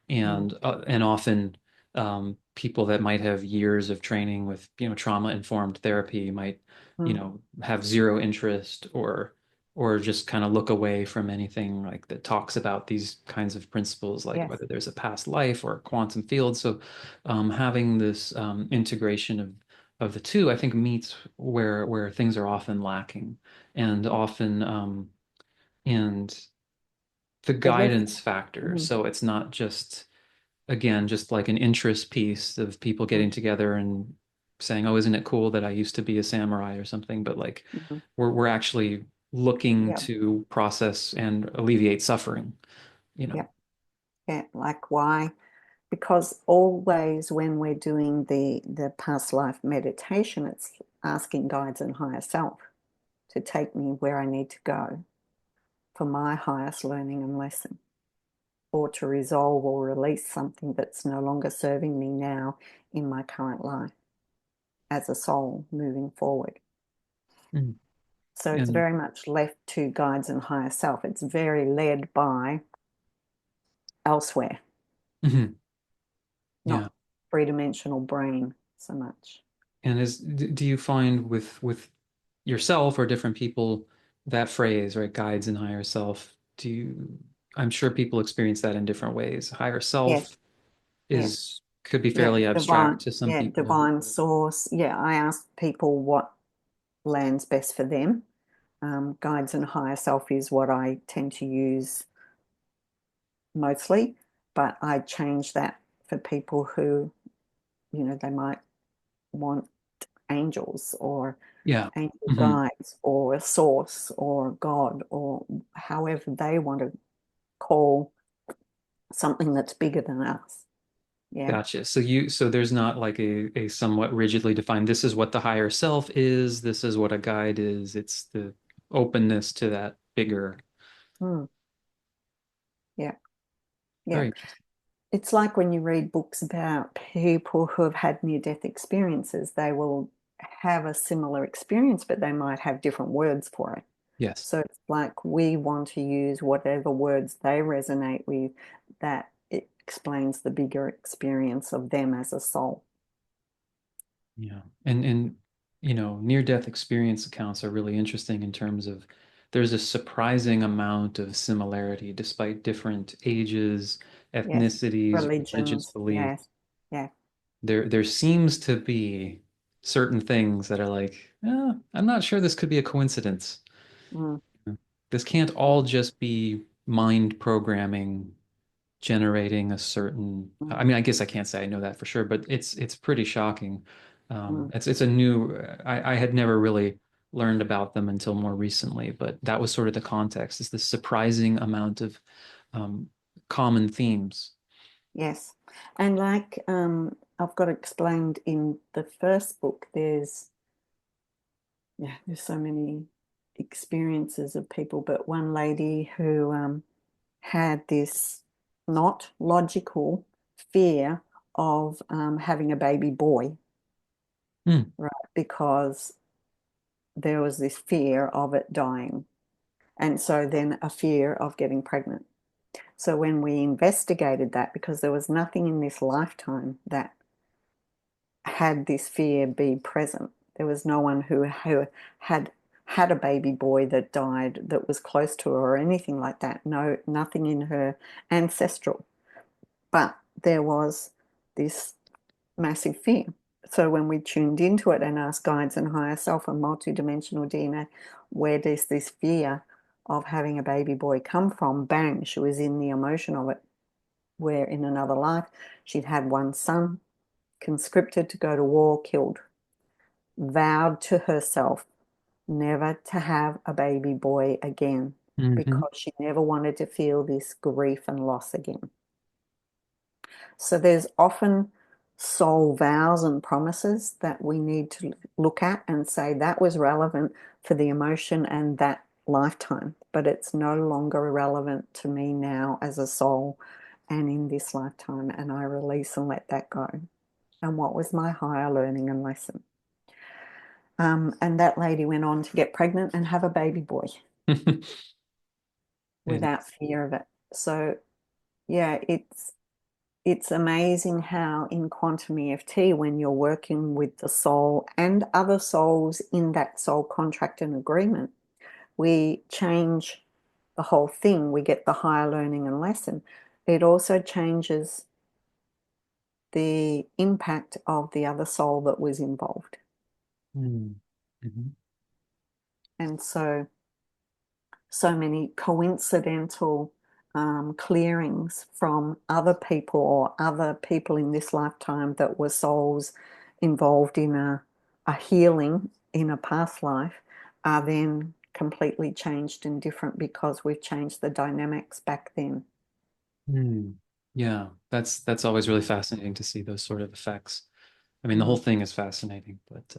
Mm, and often people that might have years of training with trauma informed therapy might mm, have zero interest or just kind of look away from anything like that talks about these kinds of principles, like yes. whether there's a past life or a quantum field. So having this integration of the two, I think, meets where things are often lacking, and often and the The ref guidance factor. mm, So it's not just, again, just like an interest piece of people mm, getting together and saying, "Oh, isn't it cool that I used to be a samurai or something?" But like mm. we're actually looking Yeah, to process and alleviate suffering, you yeah, know. yeah. Like why? Because always when we're doing the past life meditation, it's asking guides and higher self to take me where I need to go for my highest learning and lesson, or to resolve or release something that's no longer serving me now in my current life as a soul moving forward. Mm. So it's And very much left to guides and higher self. It's very led by elsewhere, mhm, yeah. not three-dimensional brain so much. And do you find with yourself or different people that phrase, right, guides and higher self, I'm sure people experience that in different ways. Higher Yes, self yes. is could be Yeah, fairly abstract divine, to some yeah, people. divine source. Yeah, I ask people what lands best for them. Guides and higher self is what I tend to use mostly, but I change that for people who, they might want angels or Yeah. angel Hmm. guides or a source or God or however they want to call something that's bigger than us. Yeah. Gotcha. So there's not like a somewhat rigidly defined, this is what the higher self is, this is what a guide is. It's the openness to that bigger. Hmm. Yeah. Yeah. Very interesting. It's like when you read books about people who have had near-death experiences, they will have a similar experience, but they might have different words for it. Yes. So it's like we want to use whatever words they resonate with that it explains the bigger experience of them as a soul. Yeah. And near-death experience accounts are really interesting in terms of there's a surprising amount of similarity despite different ages, Yes. ethnicities, religious Religions. beliefs. Yes. Yeah. There seems to be certain things that are like, I'm not sure this could be a coincidence. Mm, This can't all just be mind programming generating a certain, I mm, mean, I guess I can't say I know that for sure, but it's pretty shocking. mm, It's a new, I had never really learned about them until more recently, but that was sort of the context, is this surprising amount of um, common themes. Yes. And like I've got explained in the first book, there's so many experiences of people, but one lady who had this not logical fear of having a baby boy, Hmm. right? Because there was this fear of it dying. And so then a fear of getting pregnant. So when we investigated that, because there was nothing in this lifetime that had this fear be present, there was no one who had had a baby boy that died that was close to her or anything like that. No, nothing in her ancestral. But there was this massive fear. So when we tuned into it and asked guides and higher self and multidimensional DNA, where does this fear of having a baby boy come from? Bang, she was in the emotion of it. Where in another life she'd had one son, conscripted to go to war, killed, vowed to herself never to have a baby boy again Hmm. because she never wanted to feel this grief and loss again. So there's often soul vows and promises that we need to look at and say that was relevant for the emotion and that lifetime, but it's no longer relevant to me now as a soul and in this lifetime. And I release and let that go. And what was my higher learning and lesson? And that lady went on to get pregnant and have a baby boy And without fear of it. So yeah, it's amazing how in quantum EFT, when you're working with the soul and other souls in that soul contract and agreement, we change the whole thing. We get the higher learning and lesson. It also changes the impact of the other soul that was involved. mm, mhm. And so many coincidental clearings from other people or other people in this lifetime that were souls involved in a healing in a past life are then completely changed and different because we've changed the dynamics back then. Mm. Yeah, that's always really fascinating to see those sort of effects. I mean, the whole Mm. thing is fascinating, but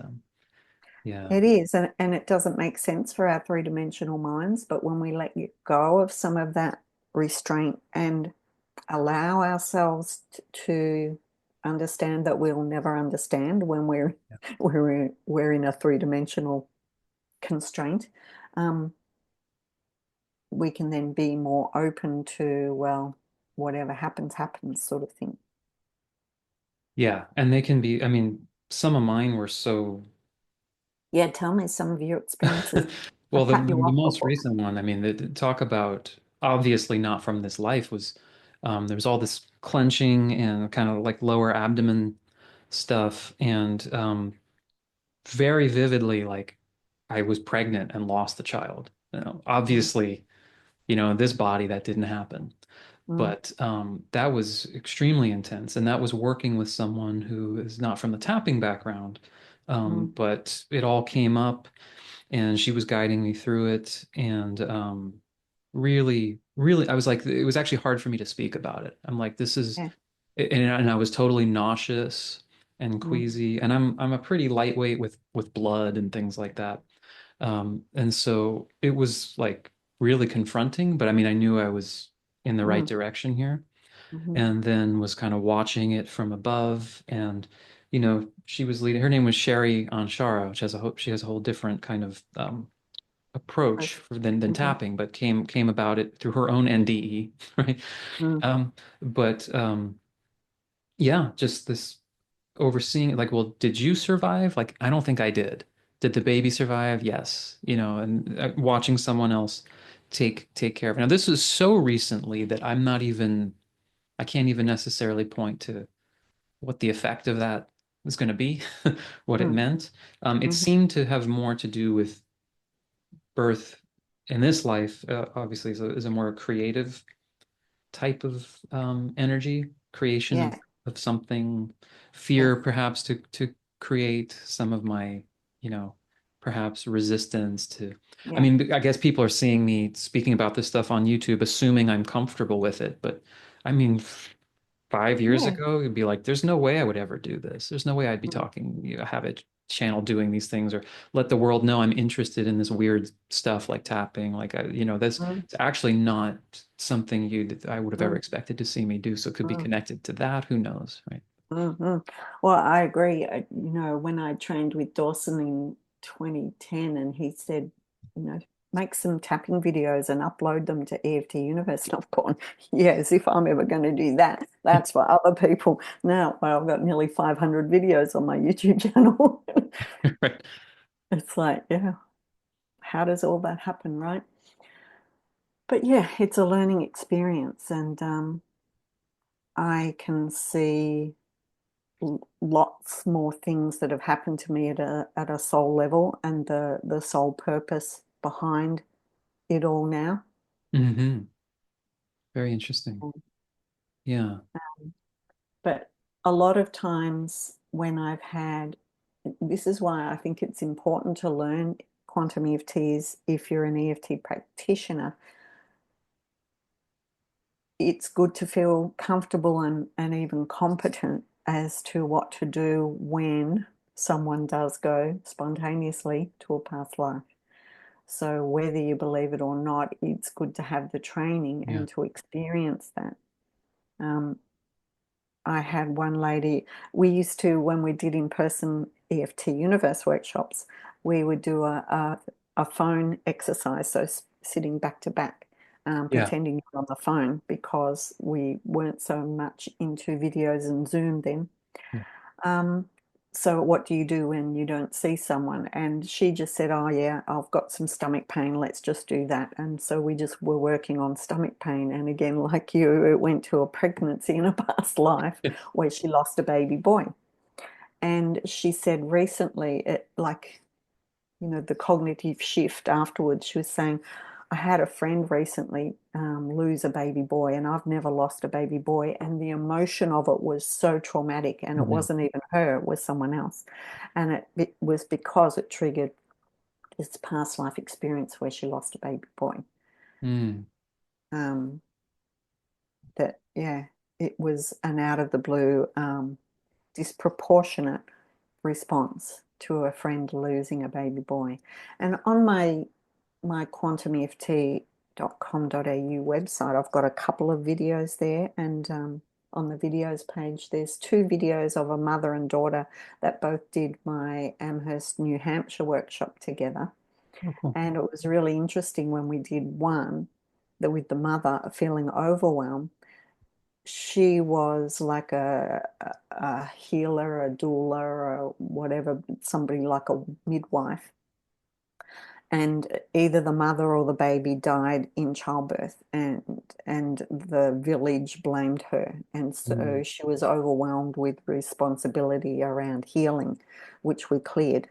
yeah. It is, and it doesn't make sense for our three-dimensional minds, but when we let go of some of that restraint and allow ourselves to understand that we'll never understand when Yeah. we're in a three-dimensional constraint, um, we can then be more open to, well, whatever happens, happens sort of thing. Yeah, and they can be, I mean, some of mine were so Yeah, tell me some of your experiences. well, I've cut the you off most before. recent one, I mean, the talk about obviously not from this life was there was all this clenching and kind of like lower abdomen stuff and very vividly like I was pregnant and lost the child. You know, Mm, obviously, you know, in this body that didn't happen. mm, But that was extremely intense, and that was working with someone who is not from the tapping background. mm, But it all came up, and she was guiding me through it, and really, really, I was like, it was actually hard for me to speak about it. I'm like, this is, yeah, and I was totally nauseous and mm, queasy, and I'm a pretty lightweight with blood and things like that. And so it was like really confronting, but I mean, I knew I was in the right mm, direction here, mhm. and then was kind of watching it from above. And, you know, she was leading, her name was Sherry Anshara, which has she has a whole different kind of approach than Mhm, tapping, but came about it through her own NDE, right? mm, But yeah, just this overseeing like, well, did you survive? Like, I don't think I did. Did the baby survive? Yes. You know, and watching someone else take care of it. Now, this is so recently that I can't even necessarily point to what the effect of that was going to be, what it mm, meant. It mhm. seemed to have more to do with birth in this life, obviously, is a more creative type of energy, creation Yeah, of something, yeah, fear perhaps to create some of my, you know. perhaps resistance to, I Yeah. mean, I guess people are seeing me speaking about this stuff on YouTube, assuming I'm comfortable with it. But I mean, 5 years Yeah. ago, it'd be like, there's no way I would ever do this. There's no way I'd be Mm, talking, have a channel doing these things or let the world know I'm interested in this weird stuff like tapping. Like, that's mm, it's actually not something I would have ever mm, expected to see me do. So it could be mm, connected to that. Who knows, right? mm. Well, I agree. When I trained with Dawson in 2010, and he said, make some tapping videos and upload them to EFT Universe. And I've gone, yeah, as if I'm ever going to do that. That's for other people. Now, well, I've got nearly 500 videos on my YouTube channel. Right. It's like, yeah, how does all that happen, right? But yeah, it's a learning experience, and I can see lots more things that have happened to me at a soul level, and the soul purpose behind it all now. Hmm. Very interesting. Yeah. But a lot of times when this is why I think it's important to learn quantum EFTs if you're an EFT practitioner. It's good to feel comfortable and even competent as to what to do when someone does go spontaneously to a past life. So, whether you believe it or not, it's good to have the training Yeah. and to experience that. Um, I had one lady, we used to, when we did in person EFT Universe workshops, we would do a phone exercise, so sitting back to back, Yeah. pretending you're on the phone because we weren't so much into videos and Zoom then. Yeah. Um, so what do you do when you don't see someone? And she just said, "Oh yeah, I've got some stomach pain. Let's just do that." And so we just were working on stomach pain. And again, like you, it went to a pregnancy in a past life where she lost a baby boy. And she said recently, the cognitive shift afterwards. She was saying, I had a friend recently lose a baby boy, and I've never lost a baby boy. And the emotion of it was so traumatic, and it Hmm. wasn't even her, it was someone else. And it was because it triggered this past life experience where she lost a baby boy. Mm. Um, that, yeah, it was an out of the blue, disproportionate response to a friend losing a baby boy. And on my quantumeft.com.au website, I've got a couple of videos there. And on the videos page, there's two videos of a mother and daughter that both did my Amherst, New Hampshire workshop together. Oh, cool. And it was really interesting when we did one that with the mother feeling overwhelmed. She was like a healer, a doula, or whatever, somebody like a midwife, and either the mother or the baby died in childbirth, and the village blamed her, and so Mm. she was overwhelmed with responsibility around healing, which we cleared.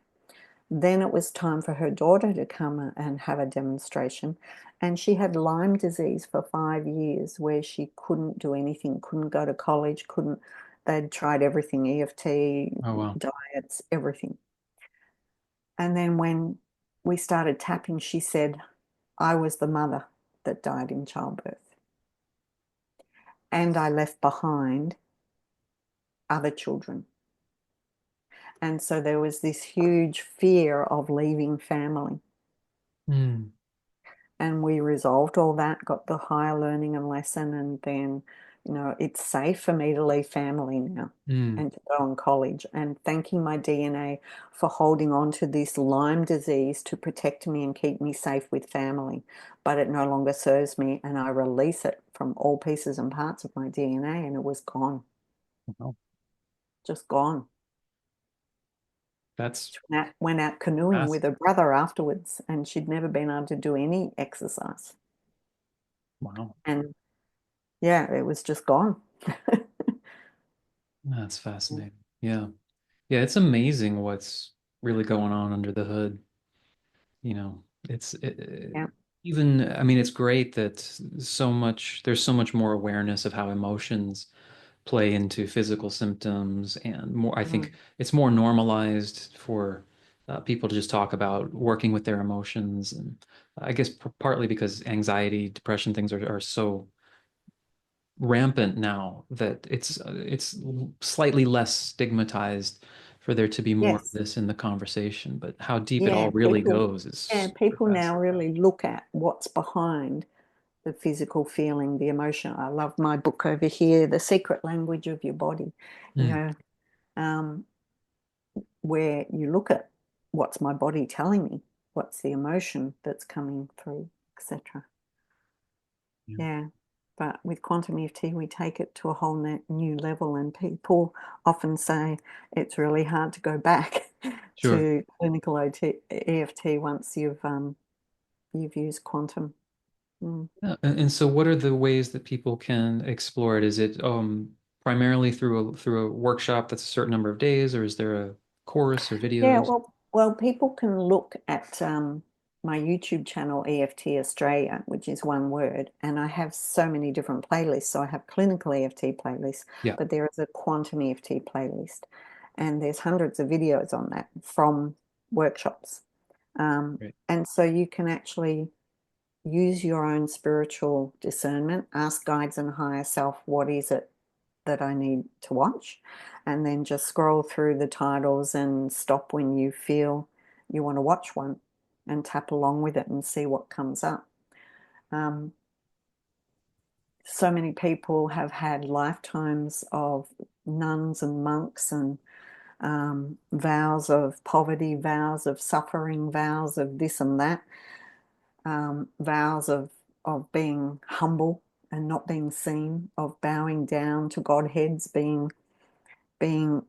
Then it was time for her daughter to come and have a demonstration, and she had Lyme disease for 5 years where she couldn't do anything, couldn't go to college, couldn't. They'd tried everything, EFT, Oh, wow. diets, everything. And then when we started tapping, she said, I was the mother that died in childbirth. And I left behind other children. And so there was this huge fear of leaving family. Mm. And we resolved all that, got the higher learning and lesson. And then, it's safe for me to leave family now Mm. and to go on college. And thanking my DNA for holding on to this Lyme disease to protect me and keep me safe with family. But it no longer serves me. And I release it from all pieces and parts of my DNA. And it was gone, Wow. just gone. That's Went out canoeing with fascinating. her brother afterwards, and she'd never been able to do any exercise. Wow. And yeah, it was just gone. That's fascinating. Yeah. Yeah, it's amazing what's really going on under the hood. It's Yeah. even, I mean, it's great that there's so much more awareness of how emotions play into physical symptoms and more, I Mm, think it's more normalized for people to just talk about working with their emotions, and I guess partly because anxiety, depression, things are so rampant now that it's slightly less stigmatized for there to be more of Yes. this in the conversation. But how deep it all Yeah, really goes is super people now fascinating. really look at what's behind the physical feeling, the emotion. I love my book over here, The Secret Language of Your Body, you Mm, know, um, where you look at what's my body telling me, what's the emotion that's coming through, etc. yeah, Yeah. But with quantum EFT, we take it to a whole new level, and people often say it's really hard to go back sure. to clinical EFT once you've used quantum. Mm. Yeah, and so what are the ways that people can explore it? Is it primarily through a workshop that's a certain number of days, or is there a course or Yeah, videos? well, people can look at my YouTube channel, EFT Australia, which is one word, and I have so many different playlists. So I have clinical EFT playlists, Yeah, but there is a quantum EFT playlist, and there's hundreds of videos on that from workshops. great. And so you can actually use your own spiritual discernment, ask guides and higher self, what is it that I need to watch? And then just scroll through the titles and stop when you feel you want to watch one and tap along with it and see what comes up. Um, so many people have had lifetimes of nuns and monks and vows of poverty, vows of suffering, vows of this and that, vows of being humble and not being seen, of bowing down to Godheads, being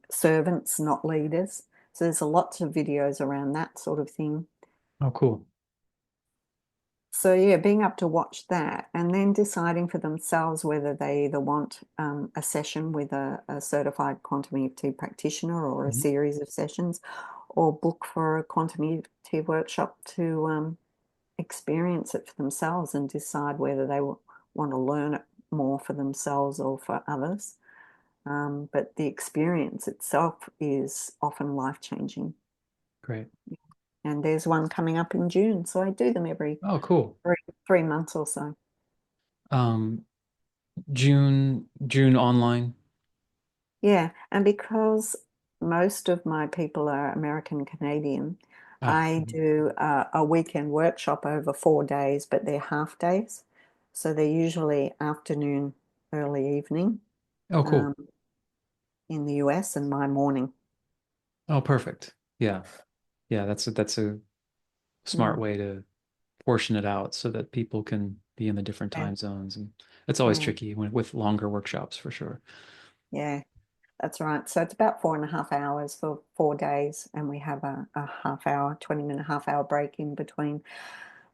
servants, not leaders. So there's a lots of videos around that sort of thing. Oh, cool. So yeah, being able to watch that and then deciding for themselves whether they either want a session with a certified quantum EFT practitioner or a Mhm. series of sessions, or book for a quantum EFT workshop to experience it for themselves and decide whether they want to learn it more for themselves or for others. But the experience itself is often life changing. Great. And there's one coming up in June, so I do them every Oh, cool. three, 3 months or so. Um, June online. Yeah, and because most of my people are American Canadian, Ah, I mhm. do a weekend workshop over 4 days, but they're half days. So they're usually afternoon, early evening Oh, cool. um, in the US and my morning. Oh, perfect. Yeah, yeah. That's a smart Mm, way to portion it out so that people can be in the different yeah, time zones, and it's always yeah, tricky with longer workshops for sure. yeah. That's right. So it's about 4.5 hours for 4 days, and we have a half hour, 20-minute half hour break in between.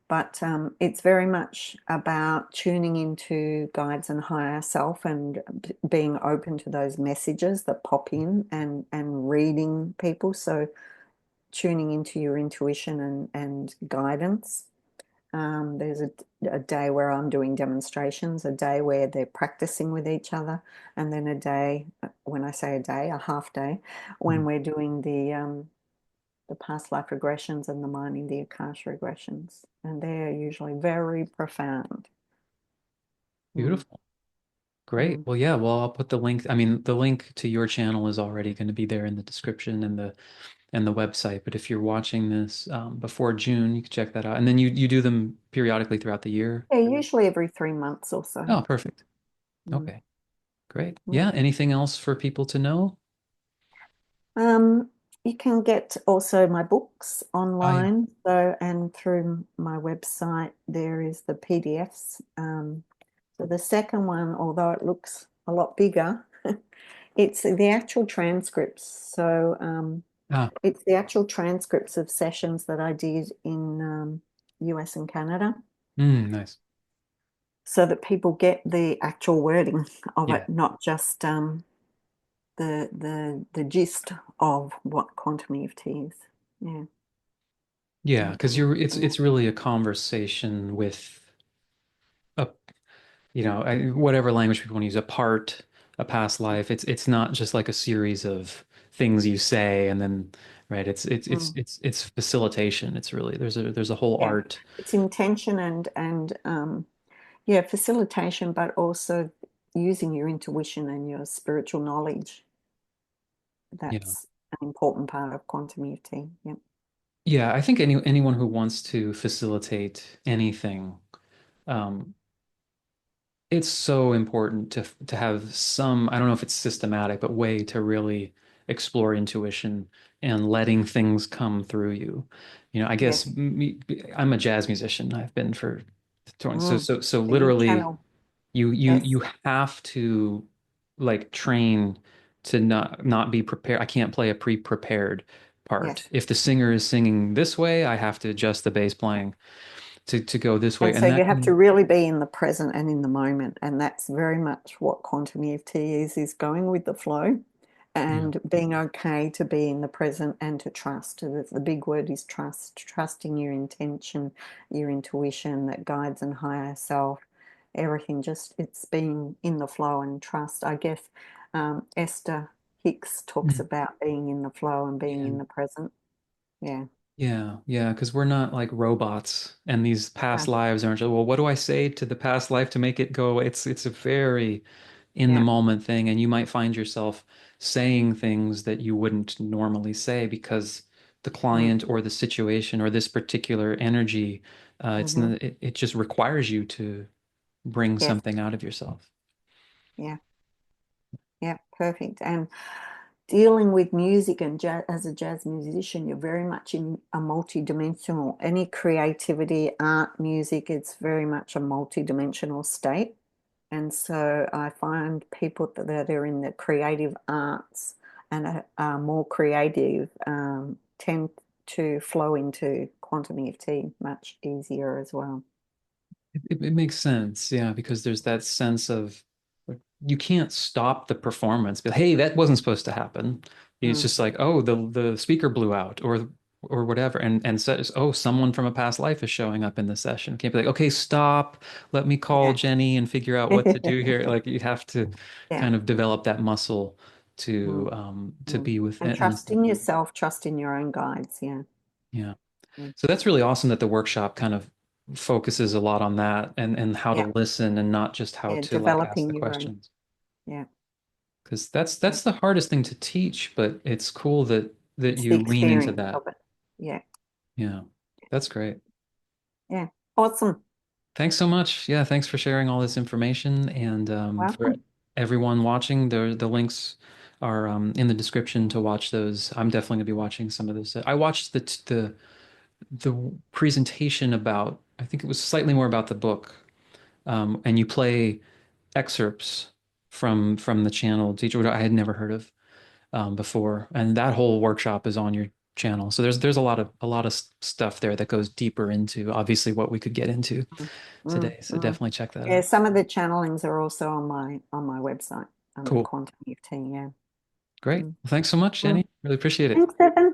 But it's very much about tuning into guides and higher self and being open to those messages that pop in and reading people. So tuning into your intuition and guidance. There's a day where I'm doing demonstrations, a day where they're practicing with each other, and then a day, when I say a day, a half day, when Mhm. we're doing the past life regressions and the minding the Akasha regressions. And they're usually very profound. Mm, Beautiful. Great. mm. Well, yeah, well, I'll put the link. I mean, the link to your channel is already going to be there in the description and the website. But if you're watching this before June, you can check that out. And then you do them periodically throughout the year. Yeah, usually every 3 months or so. Oh, perfect. Mm, Okay, great. mm. Yeah. Anything else for people to know? Um, you can get also my books Yeah. online. So, and through my website, there is the PDFs. So the second one, although it looks a lot bigger, it's the actual transcripts. So Ah, it's the actual transcripts of sessions that I did in US and Canada, nice. so that people get the actual wording of Yeah. it, not just the gist of what quantum EFT is. Yeah. Yeah, And because it's really a conversation with a whatever language people want to use, a past life. It's not just like a series of things you say and then right? Mm. It's facilitation. It's really there's a whole Yeah, art. it's intention and yeah, facilitation, but also using your intuition and your spiritual knowledge. Yeah. That's an important part of quantum EFT. Yep. Yeah, I think anyone who wants to facilitate anything, um, it's so important to have some, I don't know if it's systematic, but way to really explore intuition and letting things come through you. You know, I guess Yes. I'm a jazz musician. I've been for 20, Mm. so So you literally channel. you Yes. have to like train to not be prepared. I can't play a pre-prepared part. Yes. If the singer is singing this way, I have to adjust the bass playing to go this way. And so And you that have to can, really be in the present and in the moment. And that's very much what quantum EFT is going with the flow yeah. and being okay to be in the present and to trust. The big word is trust, trusting your intention, your intuition that guides and higher self, everything. Just it's being in the flow and trust. I guess Esther Hicks talks Mm. about being in the flow and being Yeah. in the present. Yeah. Yeah, because we're not like robots, and these past Yeah. lives aren't just, well, what do I say to the past life to make it go away? It's a very in the Yeah. moment thing, and you might find yourself saying things that you wouldn't normally say because the Mm. client or the situation or this particular energy, Hmm. it just requires you to bring Yes. something out of yourself. Yeah. Yeah. Perfect. And dealing with music and jazz, as a jazz musician, you're very much in a multi-dimensional. Any creativity, art, music, it's very much a multi-dimensional state. And so I find people that are in the creative arts and are more creative tend to flow into quantum EFT much easier as well. It makes sense, yeah, because there's that sense of like, you can't stop the performance, but hey, that wasn't supposed to happen. It's Mm, just like, oh, the speaker blew out or whatever, and says, oh, someone from a past life is showing up in the session. Can't be like, okay, stop, let me call yeah. Jenny and figure out what to do here. Like you have to Yeah. kind of develop that muscle Mm, to mm. be with And it. And trust in yourself, trust in your own guides. Yeah. yeah. Mm. So that's really awesome that the workshop kind of focuses a lot on that and how to Yeah. listen and not just how Yeah. to like ask Developing the your own. questions. Yeah. Because Yeah. that's the hardest thing to teach, but it's cool that It's the you lean into experience that. of it. Yeah. Yeah. That's great. Yeah. Awesome. Thanks so much. Yeah, thanks for sharing all this information. And for Welcome. everyone watching, the links are in the description to watch those. I'm definitely gonna be watching some of this. I watched the presentation about, I think it was slightly more about the book. And you play excerpts from the channel teacher, which I had never heard of before, and that whole workshop is on your channel. So there's a lot of stuff there that goes deeper into obviously what we could get into Mm, mm, today. So mm. definitely check that Yeah, out. some of the channelings are also on my website under Cool. Quantum EFT. Yeah. Great. Mm, Well, thanks so much, mm. Jenny. Really appreciate it. Thanks, Evan.